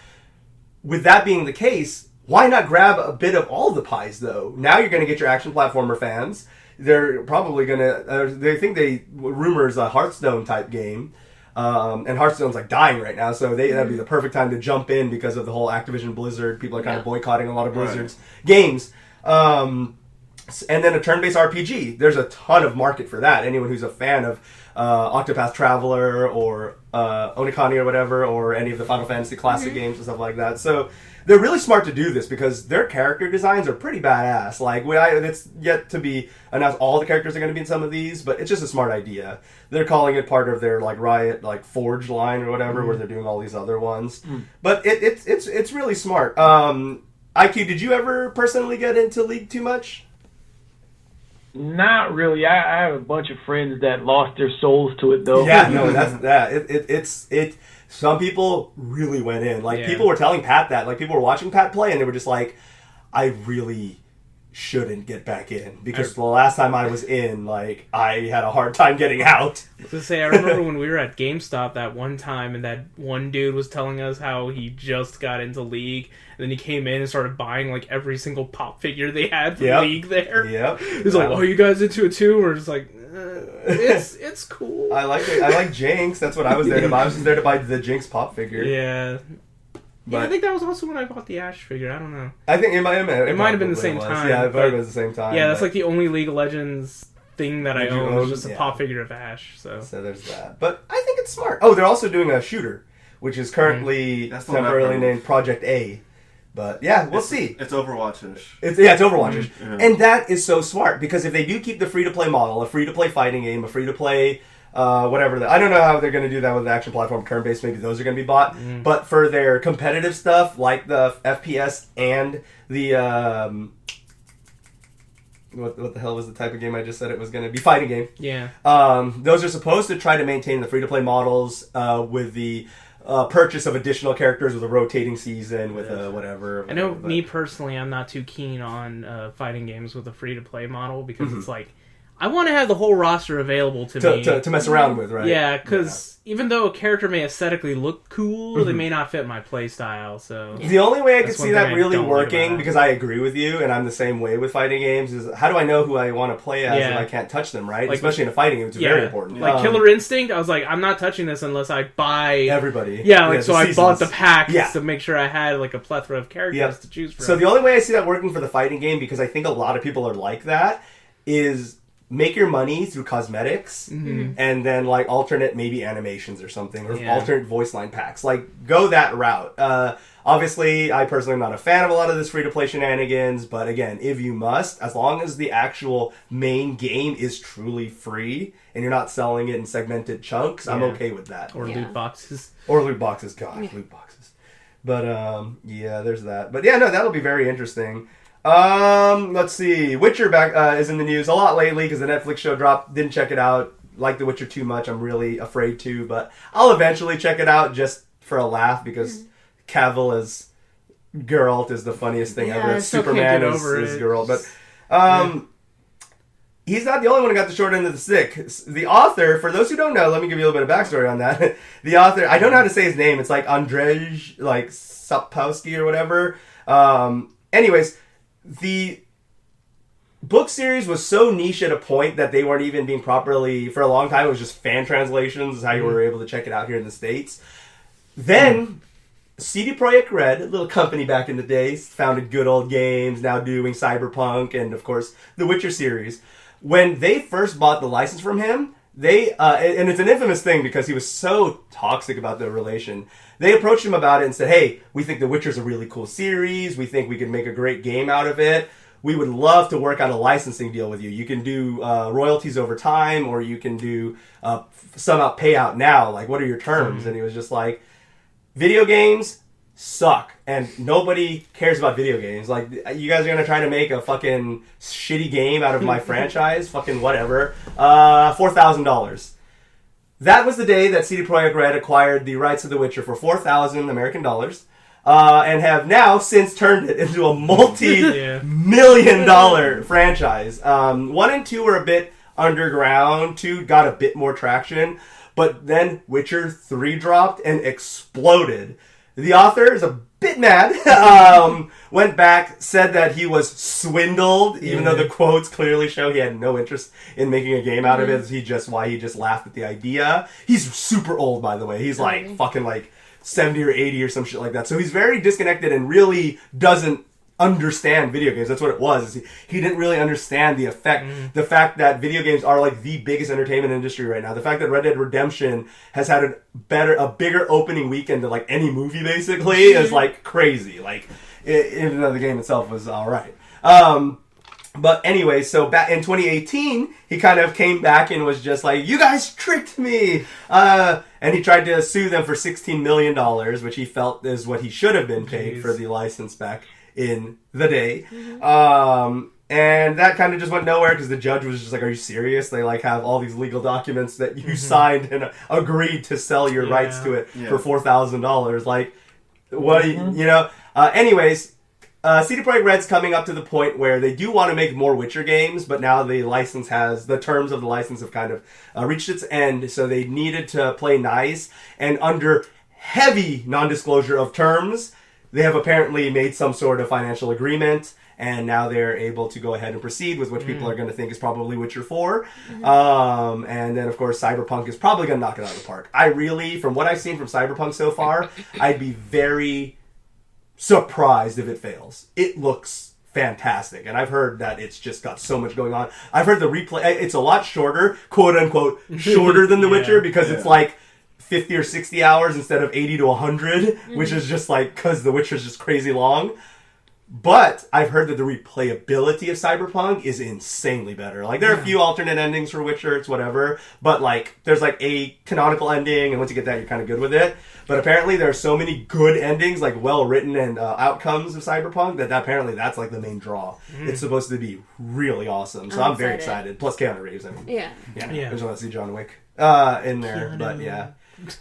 With that being the case, why not grab a bit of all the pies, though? Now you're going to get your action platformer fans. They're probably going to... rumors a Hearthstone-type game. And Hearthstone's like dying right now, so that'd be the perfect time to jump in because of the whole Activision Blizzard. People are kind of boycotting a lot of Blizzard's games. And then a turn-based RPG. There's a ton of market for that. Anyone who's a fan of Octopath Traveler or Onikani or whatever, or any of the Final Fantasy classic games and stuff like that. So they're really smart to do this because their character designs are pretty badass. Like, it's yet to be announced all the characters are going to be in some of these, but it's just a smart idea. They're calling it part of their like Riot like Forge line or whatever, where they're doing all these other ones. But it's really smart. EyeQ, did you ever personally get into League too much? Not really. I have a bunch of friends that lost their souls to it, though. Yeah, no, that's that. It's some people really went in. Like, people were telling Pat that. Like, people were watching Pat play, and they were just like, I really shouldn't get back in. Because the last time I was in, like, I had a hard time getting out. I was gonna say, I remember when we were at GameStop that one time, and that one dude was telling us how he just got into League, and then he came in and started buying, like, every single pop figure they had for League there. Yep. He's like, oh, you guys into it too? We're just like, it's cool. I like Jinx. That's what I was there to buy. I was just there to buy the Jinx pop figure. Yeah. But I think that was also when I bought the Ash figure. I don't know. I think it might have been the same time. Yeah, it might have been the same time. Yeah, that's like the only League of Legends thing that I own. Is just a pop figure of Ash. So there's that. But I think it's smart. Oh, they're also doing a shooter, which is currently temporarily named Project A. But yeah, we'll see. It's Overwatch-ish. It's Overwatch-ish. And that is so smart because if they do keep the free-to-play model, a free-to-play fighting game, a free-to-play whatever. I don't know how they're going to do that with the action platform turn-based. Maybe those are going to be bought. But for their competitive stuff, like the FPS and the what the hell was the type of game I just said it was going to be? Fighting game. Yeah. Those are supposed to try to maintain the free-to-play models with the purchase of additional characters with a rotating season with whatever. I know me personally, I'm not too keen on fighting games with a free-to-play model because it's like, I want to have the whole roster available to me. To mess around with, right? Yeah, because even though a character may aesthetically look cool, they may not fit my playstyle. So the only way I could see that really working, because I agree with you, and I'm the same way with fighting games, is how do I know who I want to play as if I can't touch them, right? Like, especially in a fighting game, it's very important. Like Killer Instinct, I was like, I'm not touching this unless I buy... everybody. Yeah, so I bought the pack to make sure I had like a plethora of characters to choose from. So the only way I see that working for the fighting game, because I think a lot of people are like that, is... make your money through cosmetics and then like alternate maybe animations or something or alternate voice line packs. Like go that route. Obviously, I personally am not a fan of a lot of this free-to-play shenanigans, but again, if you must, as long as the actual main game is truly free and you're not selling it in segmented chunks, I'm okay with that. Or loot boxes. Or loot boxes. God, loot boxes. But there's that. But yeah, no, that'll be very interesting. Let's see. Witcher is in the news a lot lately because the Netflix show dropped. Didn't check it out. Like The Witcher too much. I'm really afraid to, but I'll eventually check it out just for a laugh because Cavill as Geralt is the funniest thing ever. Superman is Geralt, but he's not the only one who got the short end of the stick. The author, for those who don't know, let me give you a little bit of backstory on that. The author, I don't know how to say his name. It's like Andrzej, like Sapkowski or whatever. Anyways. The book series was so niche at a point that they weren't even being properly... For a long time, it was just fan translations, is how you were able to check it out here in the States. Then, CD Projekt Red, a little company back in the day, founded Good Old Games, now doing Cyberpunk, and of course, the Witcher series. When they first bought the license from him, they... and it's an infamous thing because he was so toxic about the relation... They approached him about it and said, hey, we think The Witcher's a really cool series. We think we could make a great game out of it. We would love to work out a licensing deal with you. You can do royalties over time, or you can do some payout now. Like, what are your terms? And he was just like, video games suck. And nobody cares about video games. Like, you guys are going to try to make a fucking shitty game out of my franchise? Fucking whatever. $4,000. that was the day that CD Projekt Red acquired the rights to The Witcher for $4,000 American dollars. And have now since turned it into a multi-million dollar franchise. 1 and 2 were a bit underground. 2 got a bit more traction. But then Witcher 3 dropped and exploded. The author is a bit mad. Went back, said that he was swindled, even though the quotes clearly show he had no interest in making a game out of it. He just laughed at the idea. He's super old, by the way. He's like fucking like 70 or 80 or some shit like that. So he's very disconnected and really doesn't understand video games. That's what it was. He didn't really understand the effect. The fact that video games are like the biggest entertainment industry right now. The fact that Red Dead Redemption has had a bigger opening weekend than like any movie basically is like crazy. Like even though the game itself was all right. But anyway, so back in 2018, he kind of came back and was just like, "You guys tricked me," and he tried to sue them for $16 million, which he felt is what he should have been paid for the license back in the day. And that kind of just went nowhere because the judge was just like, "Are you serious? They like have all these legal documents that you signed and agreed to sell your rights to it for $4,000. Like, what? You know?" Anyways. CD Projekt Red's coming up to the point where they do want to make more Witcher games, but now the terms of the license have kind of reached its end, so they needed to play nice, and under heavy non-disclosure of terms, they have apparently made some sort of financial agreement, and now they're able to go ahead and proceed with what people are going to think is probably Witcher 4. And then, of course, Cyberpunk is probably going to knock it out of the park. From what I've seen from Cyberpunk so far, I'd be very surprised if it fails. It looks fantastic, and I've heard that it's just got so much going on. I've heard the replay, it's a lot shorter, quote unquote, shorter than The Witcher, because it's like 50 or 60 hours instead of 80 to 100, which is just like, because The Witcher's just crazy long. But I've heard that the replayability of Cyberpunk is insanely better. Like, there are a few alternate endings for Witcher, it's whatever, but like, there's like a canonical ending, and once you get that, you're kind of good with it. But apparently there are so many good endings, like well-written and outcomes of Cyberpunk, that apparently that's like the main draw. It's supposed to be really awesome, so I'm very excited. Plus Keanu Reeves, I mean. I just want to see John Wick in there, but yeah.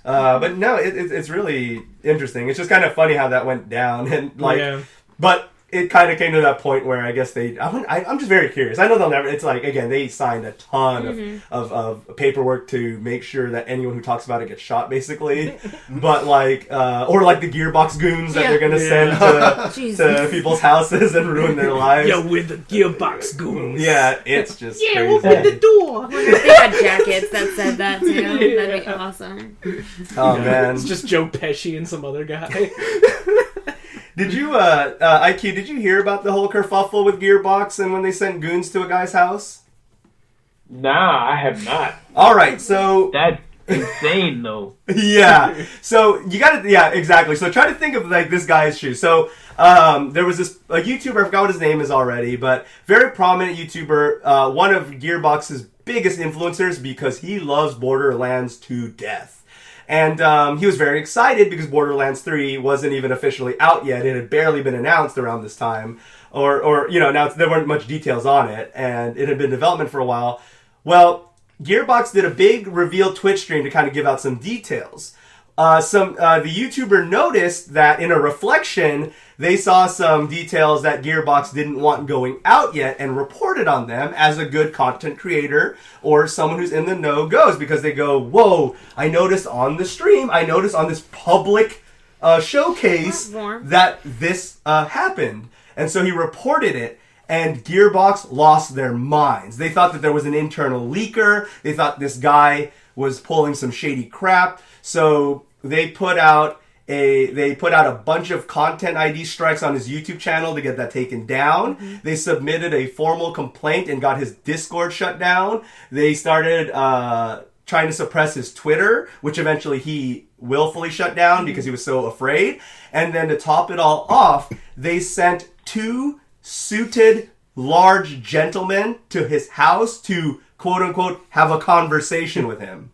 But no, it's really interesting. It's just kind of funny how that went down, and like, but it kind of came to that point where I guess I'm just very curious. I know they'll never, it's like, again, they signed a ton of paperwork to make sure that anyone who talks about it gets shot, basically. But like, or like the Gearbox goons that they're going to send to people's houses and ruin their lives. Yeah, with the Gearbox goons. Yeah, it's just crazy. Open the door. I wonder if they had jackets that said that too. That'd be awesome. Oh man. It's just Joe Pesci and some other guy. Did you, EyeQ, did you hear about the whole kerfuffle with Gearbox and when they sent goons to a guy's house? Nah, I have not. Alright, so... That's insane, though. Yeah. So, you gotta... Yeah, exactly. So, try to think of, like, this guy's shoes. So, there was a YouTuber, I forgot what his name is already, but very prominent YouTuber, one of Gearbox's biggest influencers because he loves Borderlands to death. And he was very excited because Borderlands 3 wasn't even officially out yet. It had barely been announced around this time. Or you know, now there weren't much details on it. And it had been in development for a while. Well, Gearbox did a big reveal Twitch stream to kind of give out some details. The YouTuber noticed that in a reflection, they saw some details that Gearbox didn't want going out yet and reported on them as a good content creator or someone who's in the know goes, because they go, whoa, I noticed on the stream, I noticed on this public showcase that this happened. And so he reported it. And Gearbox lost their minds. They thought that there was an internal leaker. They thought this guy was pulling some shady crap. So they put out a bunch of content ID strikes on his YouTube channel to get that taken down. They submitted a formal complaint and got his Discord shut down. They started trying to suppress his Twitter, which eventually he willfully shut down because he was so afraid. And then to top it all off, they sent 2 suited large gentlemen to his house to, quote unquote, have a conversation with him.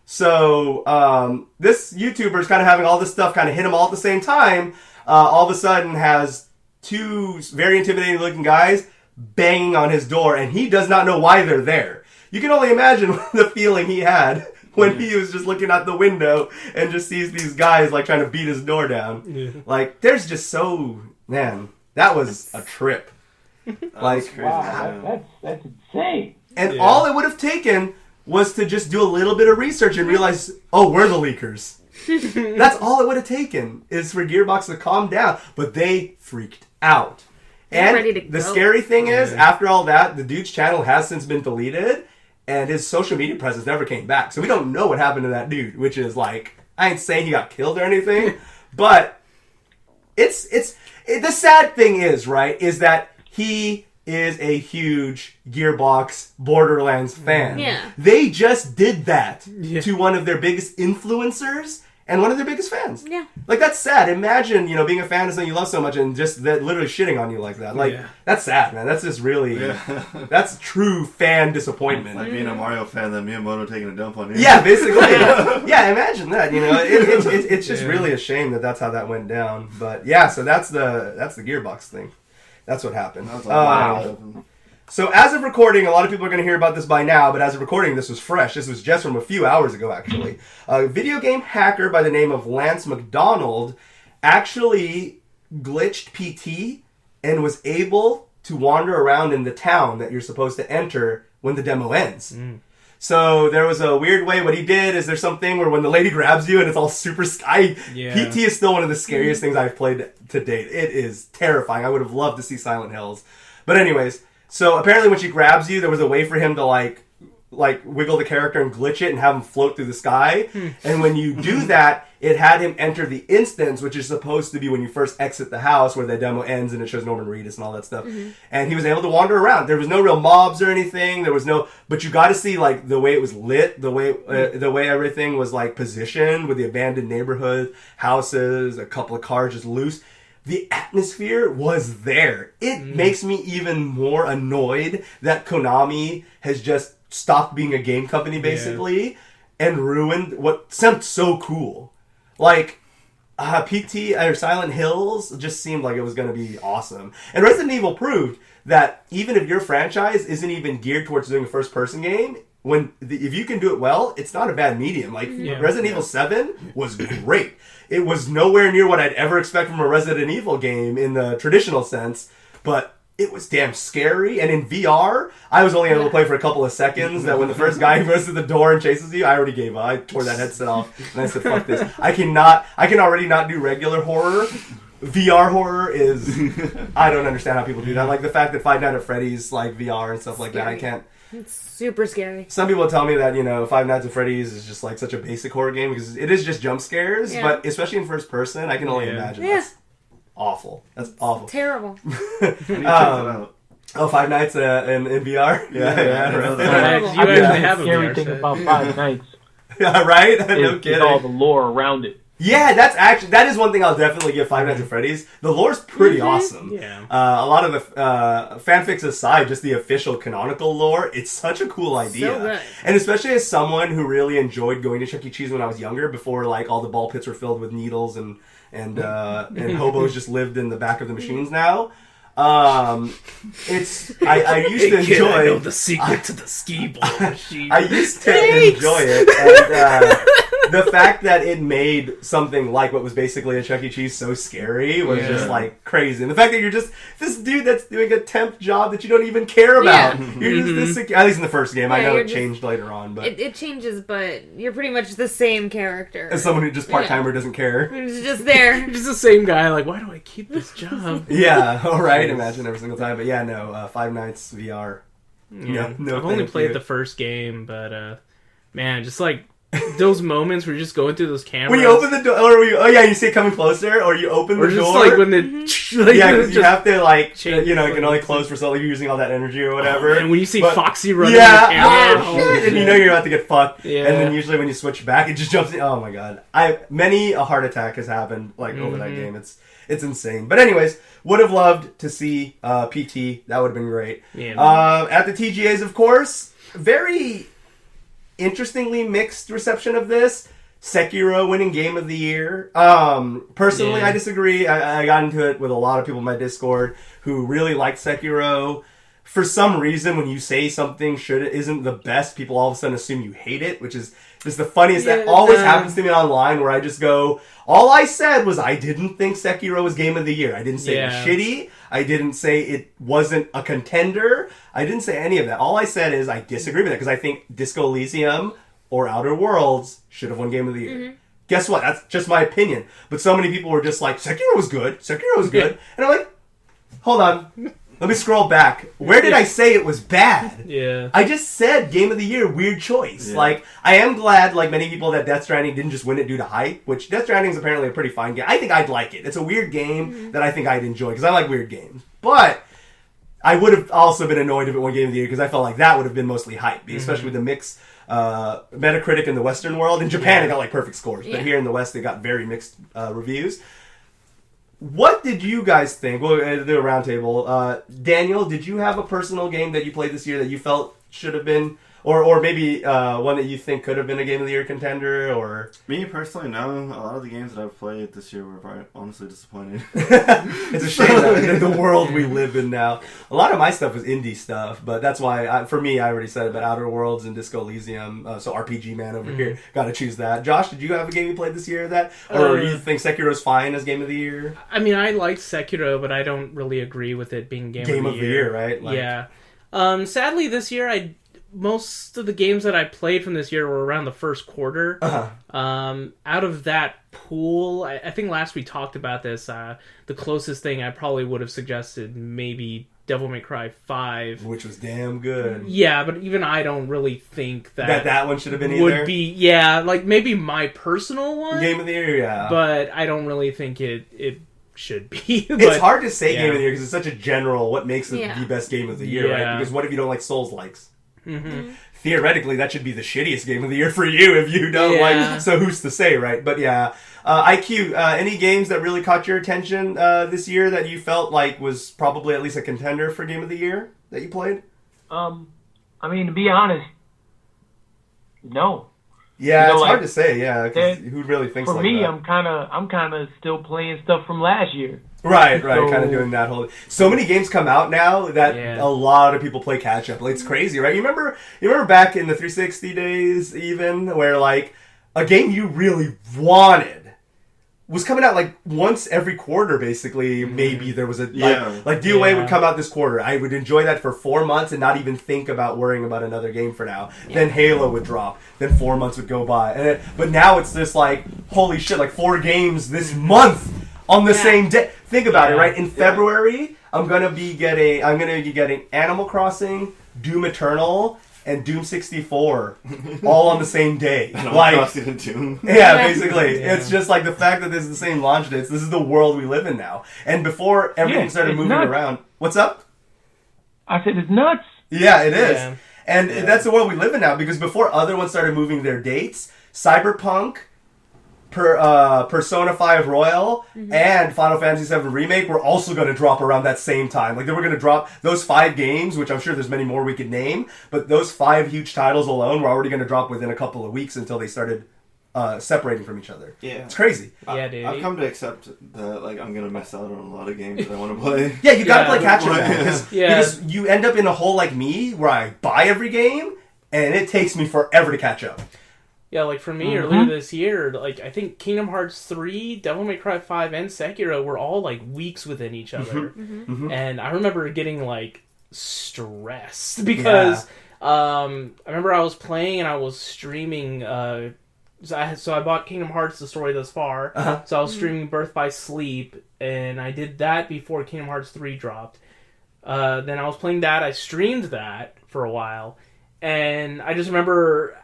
So, this YouTuber is kind of having all this stuff kind of hit him all at the same time. All of a sudden has 2 very intimidating looking guys banging on his door, and he does not know why they're there. You can only imagine the feeling he had when he was just looking out the window and just sees these guys like trying to beat his door down. Yeah. Like, there's just man, that was a trip. Like, crazy. Wow, that's insane. and all it would have taken was to just do a little bit of research and realize, oh, we're the leakers. That's all it would have taken, is for Gearbox to calm down. But they freaked out. And ready to the go. scary thing is, after all that, the dude's channel has since been deleted, and his social media presence never came back. So we don't know what happened to that dude, which is like, I ain't saying he got killed or anything, but the sad thing is, right, is that he is a huge Gearbox Borderlands fan. Yeah. They just did that to one of their biggest influencers and one of their biggest fans. Yeah. Like, that's sad. Imagine, being a fan of something you love so much and just that literally shitting on you like that. Like, that's sad, man. That's just really, that's true fan disappointment. Like being a Mario fan, then Miyamoto taking a dump on you. Yeah, basically. Yeah, imagine that. It's just really a shame that that's how that went down. But yeah, so that's the Gearbox thing. That's what happened. That was wild. So as of recording, a lot of people are going to hear about this by now, but as of recording, this was fresh. This was just from a few hours ago, actually. A video game hacker by the name of Lance McDonald actually glitched PT and was able to wander around in the town that you're supposed to enter when the demo ends. So there was a weird way. What he did is there's something where when the lady grabs you and it's all super sky. PT is still one of the scariest things I've played to date. It is terrifying. I would have loved to see Silent Hills. But anyways, so apparently when she grabs you, there was a way for him to like wiggle the character and glitch it and have him float through the sky. And when you do that, it had him enter the instance, which is supposed to be when you first exit the house where the demo ends and it shows Norman Reedus and all that stuff. And he was able to wander around. There was no real mobs or anything. But you got to see like the way it was lit, the way everything was like positioned with the abandoned neighborhood, houses, a couple of cars just loose. The atmosphere was there. It makes me even more annoyed that Konami has just stopped being a game company, basically, and ruined what sounded so cool. Like, PT or Silent Hills just seemed like it was going to be awesome. And Resident Evil proved that even if your franchise isn't even geared towards doing a first-person game, if you can do it well, it's not a bad medium. Like, Resident Evil 7 was great. It was nowhere near what I'd ever expect from a Resident Evil game in the traditional sense, but it was damn scary. And in VR, I was only able to play for a couple of seconds. That when the first guy goes to the door and chases you, I already gave up. I tore that headset off and I said, fuck this. I can already not do regular horror. VR horror is, I don't understand how people do that. Like the fact that Five Nights at Freddy's like VR and stuff like that, I can't. It's super scary. Some people tell me that, Five Nights at Freddy's is just like such a basic horror game because it is just jump scares, but especially in first person, I can only imagine. That's awful. That's awful. Terrible. Five Nights in VR? Yeah. You actually have a scary VR thing set. about Five Nights. Yeah, right? No kidding. Is all the lore around it. Yeah, that is one thing I'll definitely give Five Nights at Freddy's. The lore's pretty awesome. Yeah. A lot of the fanfics aside, just the official canonical lore, it's such a cool idea. So good. And especially as someone who really enjoyed going to Chuck E. Cheese when I was younger, before like all the ball pits were filled with needles and hobos just lived in the back of the machines now. I used to enjoy. I know the secret to the skee ball machine. I used to enjoy it, and the fact that it made something like what was basically a Chuck E. Cheese so scary was just like crazy. And the fact that you're just this dude that's doing a temp job that you don't even care about. You're just this, at least in the first game. I know it changed later on, but it changes. But you're pretty much the same character as someone who just part timer doesn't care. It's just there. You're just the same guy. Like, why do I keep this job? Yeah, all right. Imagine every single time, but yeah, no. Five Nights VR. No, I've only played the first game, but man, just like those moments where you're just going through those cameras. When you open the door, or you see it coming closer, or you open the door. Or just like when the because you have to like it can only close for so long. You're using all that energy or whatever. And when you see Foxy running, the camera, and you know you're about to get fucked. Yeah. And then usually when you switch back, it just jumps in. Oh my god, many a heart attack has happened over that game. It's insane. But anyways, would have loved to see PT. That would have been great. Yeah. At the TGAs, of course, very interestingly mixed reception of this. Sekiro winning Game of the Year. Personally, I disagree. I got into it with a lot of people in my Discord who really liked Sekiro. For some reason, when you say something isn't the best, people all of a sudden assume you hate it, which is It's the funniest. That always happens to me online where I just go, all I said was I didn't think Sekiro was Game of the Year. I didn't say it was shitty. I didn't say it wasn't a contender. I didn't say any of that. All I said is I disagree with it because I think Disco Elysium or Outer Worlds should have won Game of the Year. Mm-hmm. Guess what? That's just my opinion. But so many people were just like, Sekiro was good. Sekiro was good. And I'm like, hold on. Let me scroll back. Where did I say it was bad? Yeah. I just said Game of the Year, weird choice. Yeah. Like, I am glad, like many people, that Death Stranding didn't just win it due to hype, which Death Stranding is apparently a pretty fine game. I think I'd like it. It's a weird game that I think I'd enjoy, because I like weird games. But I would have also been annoyed if it won Game of the Year, because I felt like that would have been mostly hype, especially with the mix Metacritic in the Western world. In Japan, it got like perfect scores, but here in the West, they got very mixed reviews. What did you guys think? We'll do a roundtable. Daniel, did you have a personal game that you played this year that you felt should have been, or maybe one that you think could have been a Game of the Year contender? Or me personally, no. A lot of the games that I've played this year were honestly disappointing. It's a shame that the world we live in now. A lot of my stuff was indie stuff, but that's why, for me, I already said about Outer Worlds and Disco Elysium. So RPG Man over here, got to choose that. Josh, did you have a game you played this year that, or you think Sekiro's fine as Game of the Year? I mean, I liked Sekiro, but I don't really agree with it being Game of the Year. Right? Like, yeah. Sadly, this year, most of the games that I played from this year were around the first quarter. Out of that pool, I think last we talked about this, the closest thing I probably would have suggested maybe Devil May Cry 5. Which was damn good. Yeah, but even I don't really think that one should have been would either. Be, like maybe my personal one. Game of the Year, yeah. But I don't really think it should be. It's hard to say Game of the Year because it's such a general, what makes it the best Game of the Year, right? Because what if you don't like Souls-likes? Theoretically, that should be the shittiest Game of the Year for you if you don't like. So who's to say, right? But EyeQ, any games that really caught your attention this year that you felt like was probably at least a contender for Game of the Year that you played? I mean, to be honest, no. Yeah, it's hard to say. Yeah, because who really thinks like that? For me, I'm kind of still playing stuff from last year. Right, so, kind of doing that whole... So many games come out now that a lot of people play catch-up. Like, it's crazy, right? You remember back in the 360 days, even, where, like, a game you really wanted was coming out, like, once every quarter, basically. Maybe there was a... Like DOA would come out this quarter. I would enjoy that for 4 months and not even think about worrying about another game for now. Then Halo would drop. Then 4 months would go by. But now it's this, like, holy shit, like, 4 games this month on the same day. Think about it, right? In February, I'm gonna be getting Animal Crossing, Doom Eternal, and Doom 64 all on the same day. Like, Crossing and Doom. Yeah, basically. Yeah. It's just like the fact that this is the same launch dates. This is the world we live in now. And before everything started moving around, what's up? I said it's nuts. Yeah, it is. Yeah. And that's the world we live in now, because before other ones started moving their dates, Cyberpunk, Persona 5 Royal, and Final Fantasy 7 Remake were also going to drop around that same time. Like, they were going to drop those 5 games, which I'm sure there's many more we could name, but those 5 huge titles alone were already going to drop within a couple of weeks until they started separating from each other. Yeah. It's crazy. Yeah, dude. I've come to accept that, like, I'm going to miss out on a lot of games that I want to play. Yeah, you got to play catch-up now. Because you end up in a hole like me, where I buy every game, and it takes me forever to catch up. Yeah, like for me, earlier this year, like I think Kingdom Hearts 3, Devil May Cry 5, and Sekiro were all like weeks within each other. And I remember getting like stressed because I remember I was playing and I was streaming. So I bought Kingdom Hearts: The Story Thus Far. So I was streaming Birth by Sleep, and I did that before Kingdom Hearts 3 dropped. Then I was playing that. I streamed that for a while, and I just remember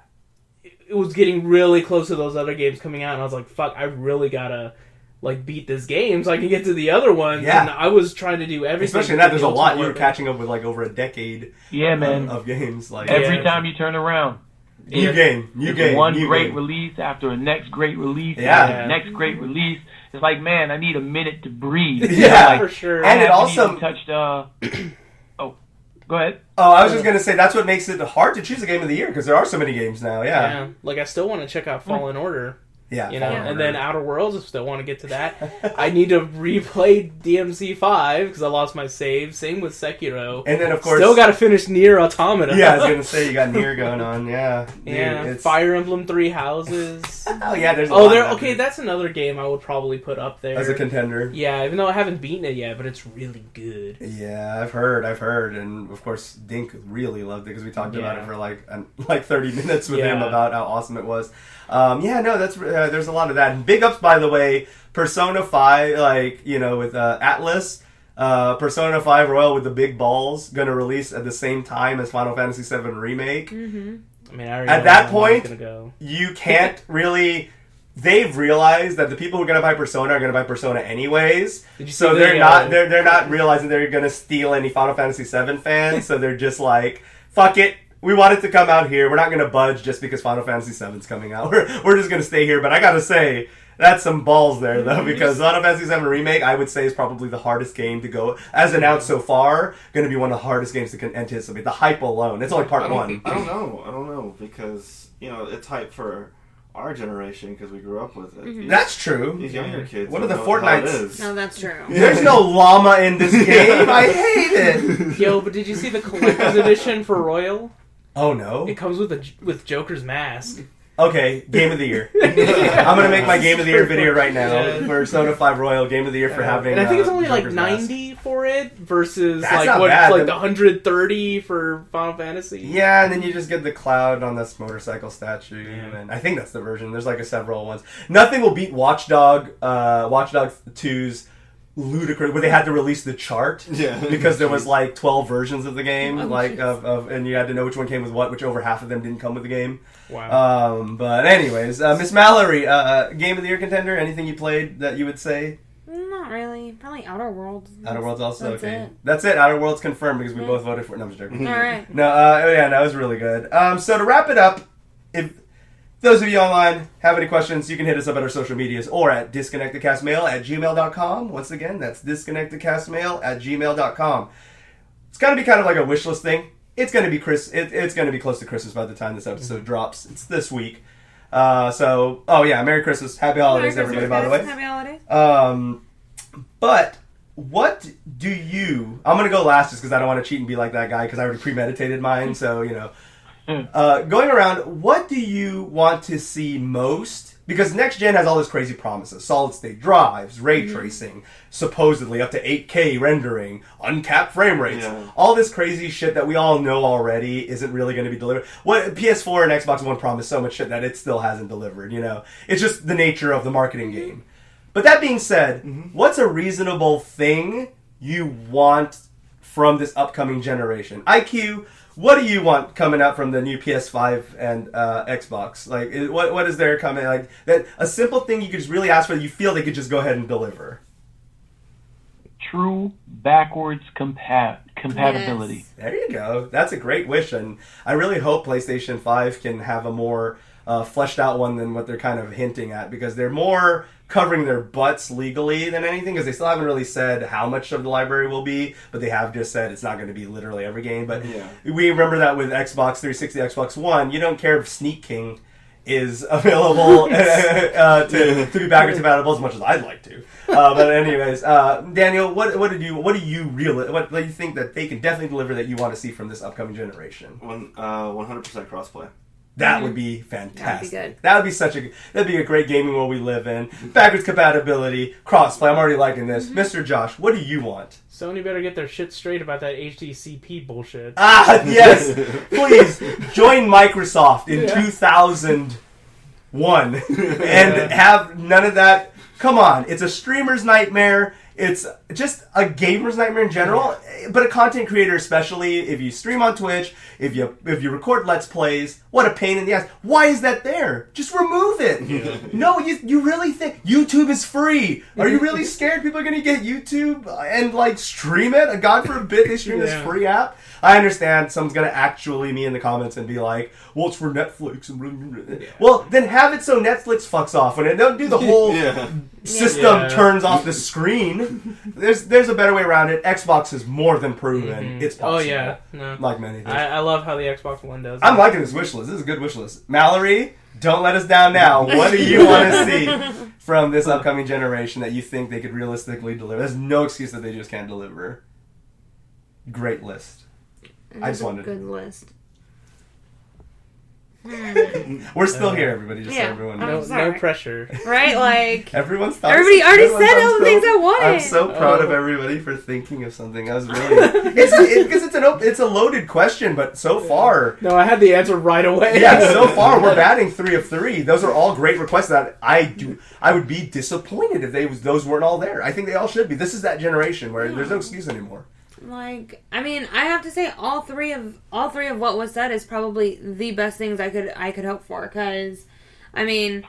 it was getting really close to those other games coming out, and I was like, fuck, I really gotta like beat this game so I can get to the other ones. Yeah. And I was trying to do everything. Especially that there's a lot. You were catching up with like over a decade man. Of games. Like every time you turn around. New game. One great release after a next great release. Next great release. It's like, man, I need a minute to breathe. Yeah, for sure. And it also touched go ahead. Oh, I was just going to say, that's what makes it hard to choose a game of the year, because there are so many games now, Like, I still want to check out Fallen Order. Yeah, You know, Fallen and then Order. Outer Worlds, if still want to get to that. I need to replay DMC 5 because I lost my save. Same with Sekiro. And then, of course... Still got to finish Nier Automata. Yeah, I was going to say, you got Nier going on, yeah. Yeah, Dude, it's... Fire Emblem Three Houses. Oh, yeah, there's a lot of okay, that's another game I would probably put up there. as a contender. Yeah, even though I haven't beaten it yet, but it's really good. Yeah, I've heard, and of course Dink really loved it because we talked about it for like 30 minutes with him about how awesome it was. That's there's a lot of that. And big ups, by the way, Persona 5, like, you know, with Atlas, Persona 5 Royal with the big balls, gonna release at the same time as Final Fantasy VII Remake. Mm-hmm. I mean, I already At know that how point, I'm gonna go. you can't really... They've realized that the people who are going to buy Persona are going to buy Persona anyways. So they're not realizing they're going to steal any Final Fantasy VII fans. So they're just like, fuck it. We want it to come out here. We're not going to budge just because Final Fantasy VII's coming out. We're just going to stay here. But I got to say, that's some balls there, though, because Final Fantasy VII Remake, I would say, is probably the hardest game to go, as announced so far, going to be one of the hardest games to anticipate. The hype alone. It's only part one. I don't know, because, you know, it's hype for our generation because we grew up with it. Mm-hmm. That's true. These younger kids. What are the don't know how it Fortnites? is. No, that's true. There's no llama in this game. I hate it. Yo, but did you see the collector's edition for Royal? Oh, no. It comes with Joker's mask. Okay, Game of the Year. I'm going to make my Game of the Year video right now Yeah. for Persona 5 Royal, Game of the Year for having... And I think it's only like Joker's mask. 90 for it versus That's like not what bad. like the 130 for Final Fantasy. Yeah, and then you just get the cloud on this motorcycle statue, Yeah. and I think that's the version. There's like several ones. Nothing will beat Watch Dogs 2's ludicrous, where they had to release the chart because there was like 12 versions of the game, and you had to know which one came with what, which over half of them didn't come with the game. Wow. But anyways, Miss Mallory, Game of the Year contender, anything you played that you would say? Not really. Probably Outer Worlds. Outer Worlds also, That's okay. it. That's it, Outer Worlds confirmed because we both voted for it. No, I'm just joking. All right. No, that was really good. So to wrap it up, if those of you online have any questions, you can hit us up at our social medias or at disconnectedcastmail@gmail.com. Once again, that's disconnectedcastmail@gmail.com. It's going to be kind of like a wish list thing. It's going to be it's going to be close to Christmas by the time this episode drops. It's this week. Merry Christmas. Happy holidays, everybody, by the way. Happy holidays. But what do you... I'm going to go last just because I don't want to cheat and be like that guy because I already premeditated mine, so, you know. Going around, what do you want to see most? Because next gen has all this crazy promises. Solid state drives, ray tracing, supposedly up to 8K rendering, uncapped frame rates. Yeah. All this crazy shit that we all know already isn't really going to be delivered. What PS4 and Xbox One promised so much shit that it still hasn't delivered, you know? It's just the nature of the marketing game. But that being said, what's a reasonable thing you want from this upcoming generation? EyeQ, what do you want coming out from the new PS5 and Xbox? Like, what is there coming? Like that, a simple thing you could just really ask for that you feel they could just go ahead and deliver. True backwards compatibility. Yes. There you go. That's a great wish, and I really hope PlayStation 5 can have a more fleshed out one than what they're kind of hinting at, because they're more covering their butts legally than anything, because they still haven't really said how much of the library will be, but they have just said it's not going to be literally every game. But we remember that with Xbox 360, Xbox One, you don't care if Sneak King is available to be backwards compatible as much as I'd like to. But anyways, Daniel, what do you think that they can definitely deliver that you want to see from this upcoming generation? 100% crossplay. That would be fantastic. That'd be good. That'd be a great gaming world we live in. Backwards compatibility, crossplay. I'm already liking this. Mr. Josh, what do you want? Sony better get their shit straight about that HDCP bullshit. Ah, yes. Please join Microsoft in 2001 and have none of that. Come on, it's a streamer's nightmare. It's just a gamer's nightmare in general, but a content creator especially. If you stream on Twitch, if you record Let's Plays, what a pain in the ass. Why is that there? Just remove it. Yeah. No, you really think YouTube is free? Are you really scared people are going to get YouTube and like stream it? God forbid they stream this free app. I understand someone's going to actually me in the comments and be like, well, it's for Netflix. Well, then have it so Netflix fucks off when it don't do the whole system turns off the screen. there's a better way around it. Xbox has more than proven it's possible. Oh yeah, no. Like many things. I love how the Xbox One does. I'm liking this wish list. This is a good wish list. Mallory, don't let us down now. What do you want to see from this upcoming generation that you think they could realistically deliver? There's no excuse that they just can't deliver. Great list. I just wanted good list. We're still here, everybody. Just so Yeah. everyone I'm knows. No pressure. Right? Like, Everyone's thought everybody already everyone's said thought all the things I wanted. I'm so proud of everybody for thinking of something. I was really because it's a loaded question, but so far, No, I had the answer right away. yeah, so far we're batting 3 of 3. Those are all great requests that I would be disappointed if those weren't all there. I think they all should be. This is that generation where there's no excuse anymore. like, I mean, I have to say all three of what was said is probably the best things I could hope for. Because, I mean,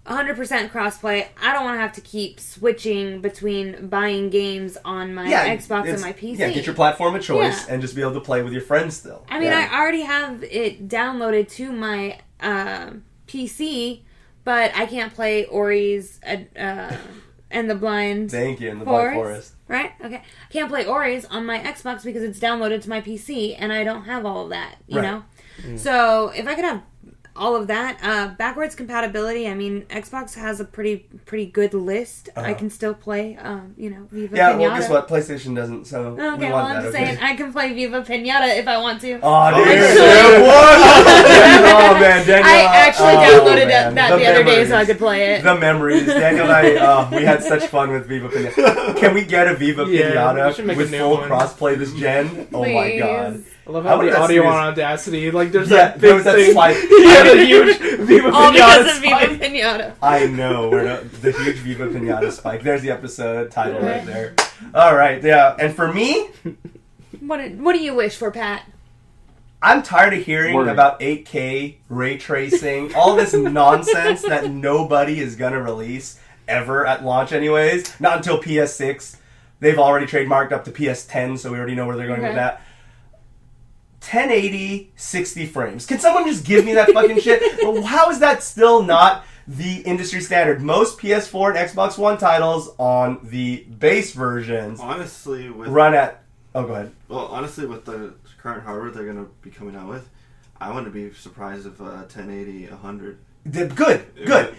100% crossplay. I don't want to have to keep switching between buying games on my Xbox and my PC. Yeah, get your platform of choice and just be able to play with your friends still. I mean, I already have it downloaded to my PC, but I can't play Ori's and the Blind Thank you, in the Black Forest. Right? Okay. I can't play Ori's on my Xbox because it's downloaded to my PC, and I don't have all of that, you know? So, if I could have all of that, backwards compatibility, I mean, Xbox has a pretty good list. I can still play, Viva Pinata. Yeah, well, guess what? PlayStation doesn't, so Okay, we well, want I'm that, just saying, I can play Viva Pinata if I want to. Oh, dude. Actually- Oh, man. Daniel, I actually downloaded man. that the other day so I could play it. The memories. Daniel and I, we had such fun with Viva Pinata. Can we get a Viva Yeah, we should Pinata make a with new full one. crossplay this gen? Oh my Please. god. I love I how wonder the if audio that's- on Audacity, like there's Yeah, that there big was that thing. spike. Yeah, the huge Viva All Pinata because of Viva spike. Pinata. I know. The huge Viva Pinata spike. There's the episode title right there. All right, yeah. And for me, What do you wish for, Pat? I'm tired of hearing Word. about 8K, ray tracing, all this nonsense that nobody is going to release ever at launch anyways. Not until PS6. They've already trademarked up to PS10, so we already know where they're going with that. 1080, 60 frames. Can someone just give me that fucking shit? How is that still not the industry standard? Most PS4 and Xbox One titles on the base versions Honestly, run at... Oh, go ahead. Well, honestly, with the current hardware they're going to be coming out with, I wouldn't be surprised if 1080, 100. Good.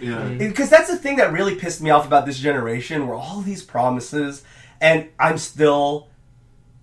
Yeah. Because that's the thing that really pissed me off about this generation, were all these promises, and I'm still...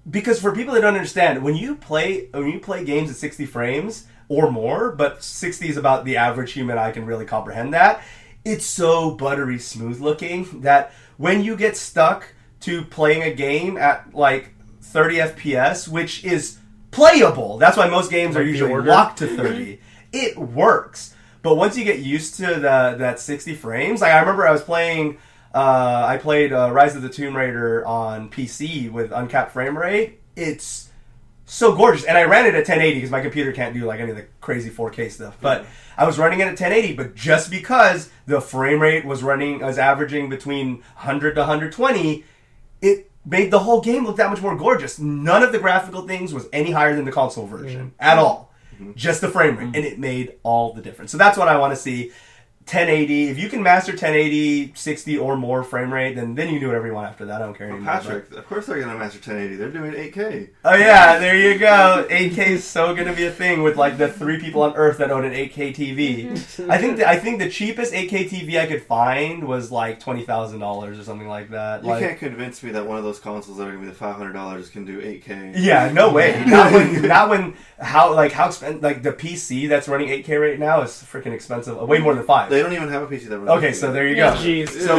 Because for people that don't understand, when you play games at 60 frames or more, but 60 is about the average human eye can really comprehend that, it's so buttery smooth looking that when you get stuck to playing a game at like 30 FPS, which is playable, that's why most games are usually locked to 30, it works. But once you get used to that 60 frames, like I remember I was playing... I played Rise of the Tomb Raider on PC with uncapped frame rate. It's so gorgeous. And I ran it at 1080 because my computer can't do like any of the crazy 4K stuff. But I was running it at 1080, but just because the frame rate was averaging between 100 to 120, it made the whole game look that much more gorgeous. None of the graphical things was any higher than the console version at all. Just the frame rate. And it made all the difference. So that's what I want to see. 1080. If you can master 1080, 60 or more frame rate, then you can do whatever you want after that. I don't care anymore. Patrick, of course they're going to master 1080. They're doing 8K. Oh yeah, there you go. 8K is so going to be a thing with like the 3 people on Earth that own an 8K TV. I think the cheapest 8K TV I could find was like $20,000 or something like that. You can't convince me that one of those consoles that are going to be the $500 can do 8K. Yeah, no way. Not when how expensive, like the PC that's running 8K right now is freaking expensive. Way more than 5. They don't even have a PC that runs. Okay, so there you go. Jeez. So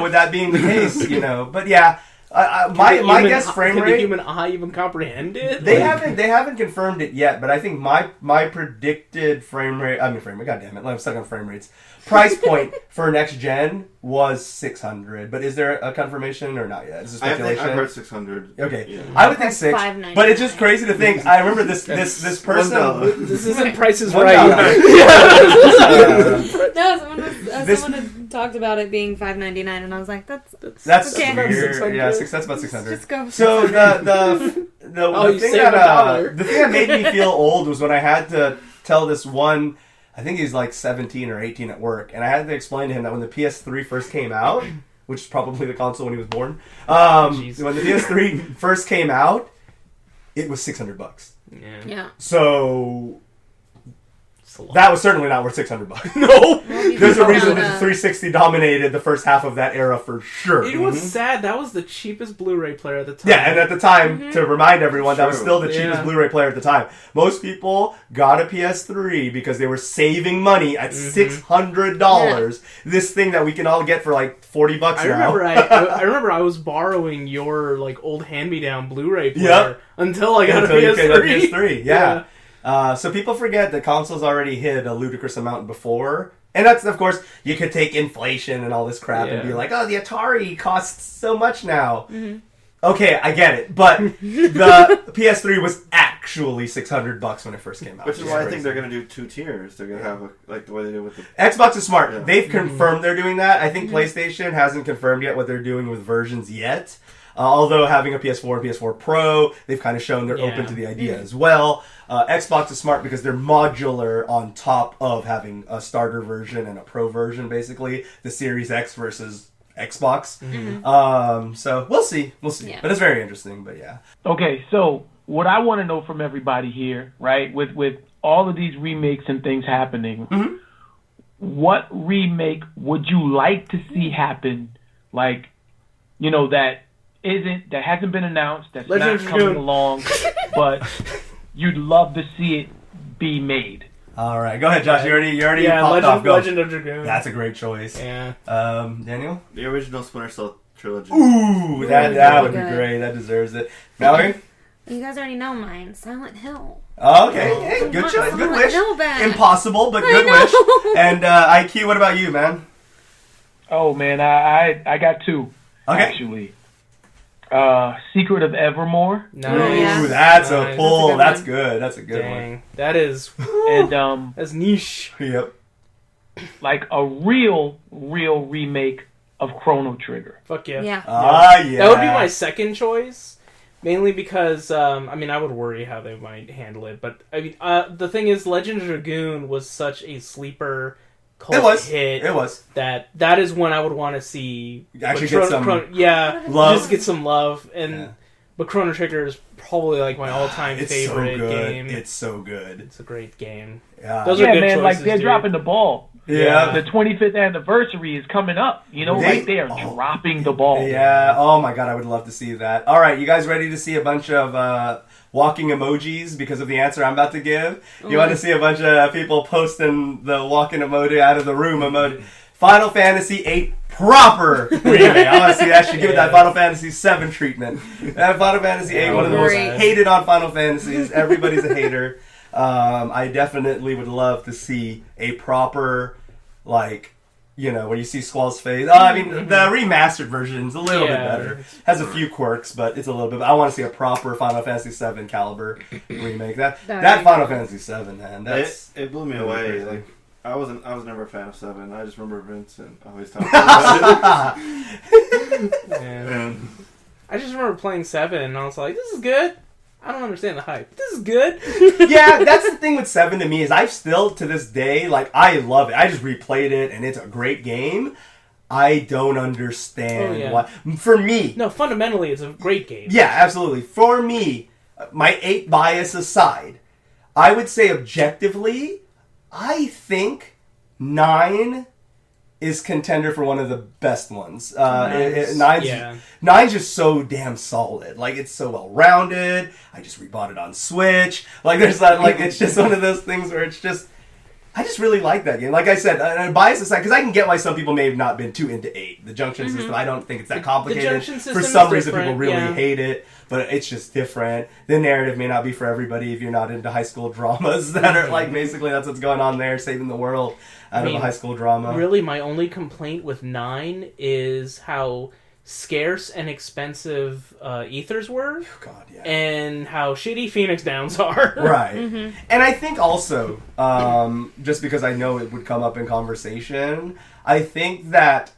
with that being the case, but yeah, my guess frame can rate. the human eye even comprehend it? They haven't confirmed it yet, but I think my predicted frame rate. God damn it, I'm stuck on frame rates. Price point for next gen was 600, but is there a confirmation or not yet? Is it speculation? I've heard 600. Okay, Yeah. I would think That's 6, $5.99. but it's just crazy to think. I remember this person. $1. This isn't Prices $1. Right. No, someone had talked about it being $5.99, and I was like, that's okay. weird. Yeah, that's about 600. Just go. So the you thing saved that $1. the thing that made me feel old was when I had to tell this one. I think he's like 17 or 18 at work, and I had to explain to him that when the PS3 first came out, which is probably the console when he was born. When the PS3 first came out, it was $600. Yeah. So that was certainly not worth $600. No, There's a reason that the 360 dominated the first half of that era for sure. it was sad. That was the cheapest Blu-ray player at the time. Yeah, and at the time, to remind everyone, that was still the cheapest Blu-ray player at the time. Most people got a PS3 because they were saving money at $600. This thing that we can all get for like $40 now. I remember I was borrowing your like old hand-me-down Blu-ray player until I got a PS3. Yeah. So people forget that consoles already hit a ludicrous amount before. And that's, of course, you could take inflation and all this crap and be like, oh, the Atari costs so much now. Okay, I get it. But the PS3 was actually $600 when it first came out. Which is why I think they're going to do 2 tiers. They're going to have, like the way they did with the... Xbox is smart. Yeah. They've confirmed they're doing that. I think PlayStation hasn't confirmed yet what they're doing with versions yet. Although having a PS4 and PS4 Pro, they've kind of shown they're open to the idea as well. Xbox is smart because they're modular on top of having a starter version and a Pro version, basically. The Series X versus Xbox. So we'll see. Yeah. But it's very interesting, but yeah. Okay, so what I want to know from everybody here, right, with all of these remakes and things happening, what remake would you like to see happen, like, you know, that hasn't been announced, that's not coming along, but you'd love to see it be made? All right, go ahead, Josh. You already popped off. Go. Legend of Dragoon. That's a great choice. Yeah. Daniel? The original Splinter Cell trilogy. Ooh, that would be great. That deserves it. Mallory? You guys already know mine. Silent Hill. Oh, okay. Hey, good choice. Good wish. Impossible, but good wish. And EyeQ, what about you, man? Oh, man, I got 2, actually. Secret of Evermore. Nice. Ooh, that's a pull. That's good. That's a good one. That is, and that's niche. Yep. Like a real remake of Chrono Trigger. Fuck yeah. Yeah. That would be my second choice, mainly because I would worry how they might handle it, but the thing is, Legend of Dragoon was such a sleeper cult hit. It was. That is when I would want to see actually get some love. Just get some love. But Chrono Trigger is probably like my all-time favorite game. It's so good. It's a great game. Yeah. Those are good man, choices, like they're dropping the ball. Yeah. The 25th anniversary is coming up. You know, they are dropping the ball. Yeah. Oh my god, I would love to see that. All right, you guys ready to see a bunch of walking emojis because of the answer I'm about to give? You want to see a bunch of people posting the walking emoji out of the room emoji? Final Fantasy VIII proper remake. I want to see that. Should give it that Final Fantasy VII treatment. That Final Fantasy VIII, one of the most hated on Final Fantasies. Everybody's a hater. I definitely would love to see a proper, like, you know, where you see Squall's face. The remastered version's a little bit better. Has a few quirks, but it's a little bit. I want to see a proper Final Fantasy VII caliber remake. That Final Fantasy VII, man, it blew me away. Like, I was never a fan of 7. I just remember Vincent always talking about it. And I just remember playing 7, and I was like, "This is good." I don't understand the hype. This is good. Yeah, that's the thing with 7 to me is I still, to this day, like, I love it. I just replayed it, and it's a great game. I don't understand why. For me... No, fundamentally, it's a great game. Yeah, absolutely. For me, my 8 bias aside, I would say objectively, I think 9 is contender for one of the best ones. Nine's just so damn solid. Like, it's so well rounded. I just rebought it on Switch. Like, there's that. Like, it's just one of those things where it's just. I just really like that game. Like I said, bias aside, because I can get why some people may have not been too into 8. The junction system, I don't think it's that complicated. For some reason, people really hate it, but it's just different. The narrative may not be for everybody if you're not into high school dramas that are like, basically, that's what's going on there, saving the world out of a high school drama. Really, my only complaint with 9 is how scarce and expensive ethers were, and how shitty Phoenix Downs are. Right. And I think also, just because I know it would come up in conversation, I think that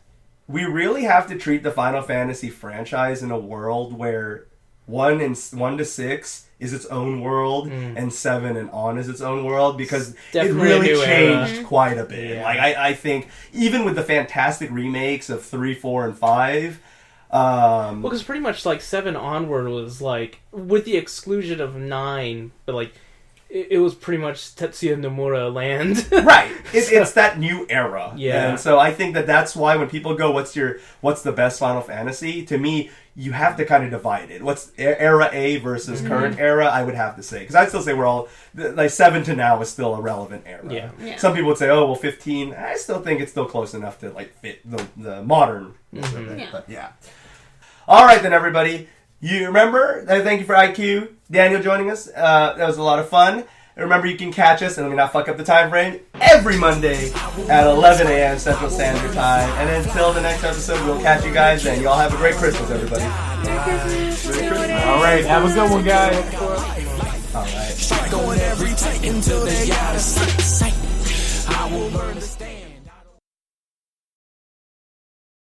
we really have to treat the Final Fantasy franchise in a world where 1 to 6 is its own world, and 7 and on is its own world, because Definitely it a really new changed era. quite a bit. Yeah. Like I think even with the fantastic remakes of 3, 4, and 5. Well, because pretty much like 7 onward was like, with the exclusion of 9, but like it was pretty much Tetsuya Nomura land. Right. It's that new era. Yeah. And so I think that's why when people go, what's the best Final Fantasy? To me, you have to kind of divide it. What's era A versus current era? I would have to say, because I'd still say we're all like 7 to now is still a relevant era. Yeah. Some people would say, oh well, 15. I still think it's still close enough to like fit the modern. Yeah. But yeah. All right then, everybody. You remember? Thank you for EyeQ, Daniel, joining us. That was a lot of fun. Remember, you can catch us, and let me not fuck up the time frame, every Monday at 11 a.m. Central Standard Time. And until the next episode, we'll catch you guys then. Y'all have a great Christmas, everybody. All right, have a good one, guys. All right. Strike on every tight until they out of sight. I will learn to stand.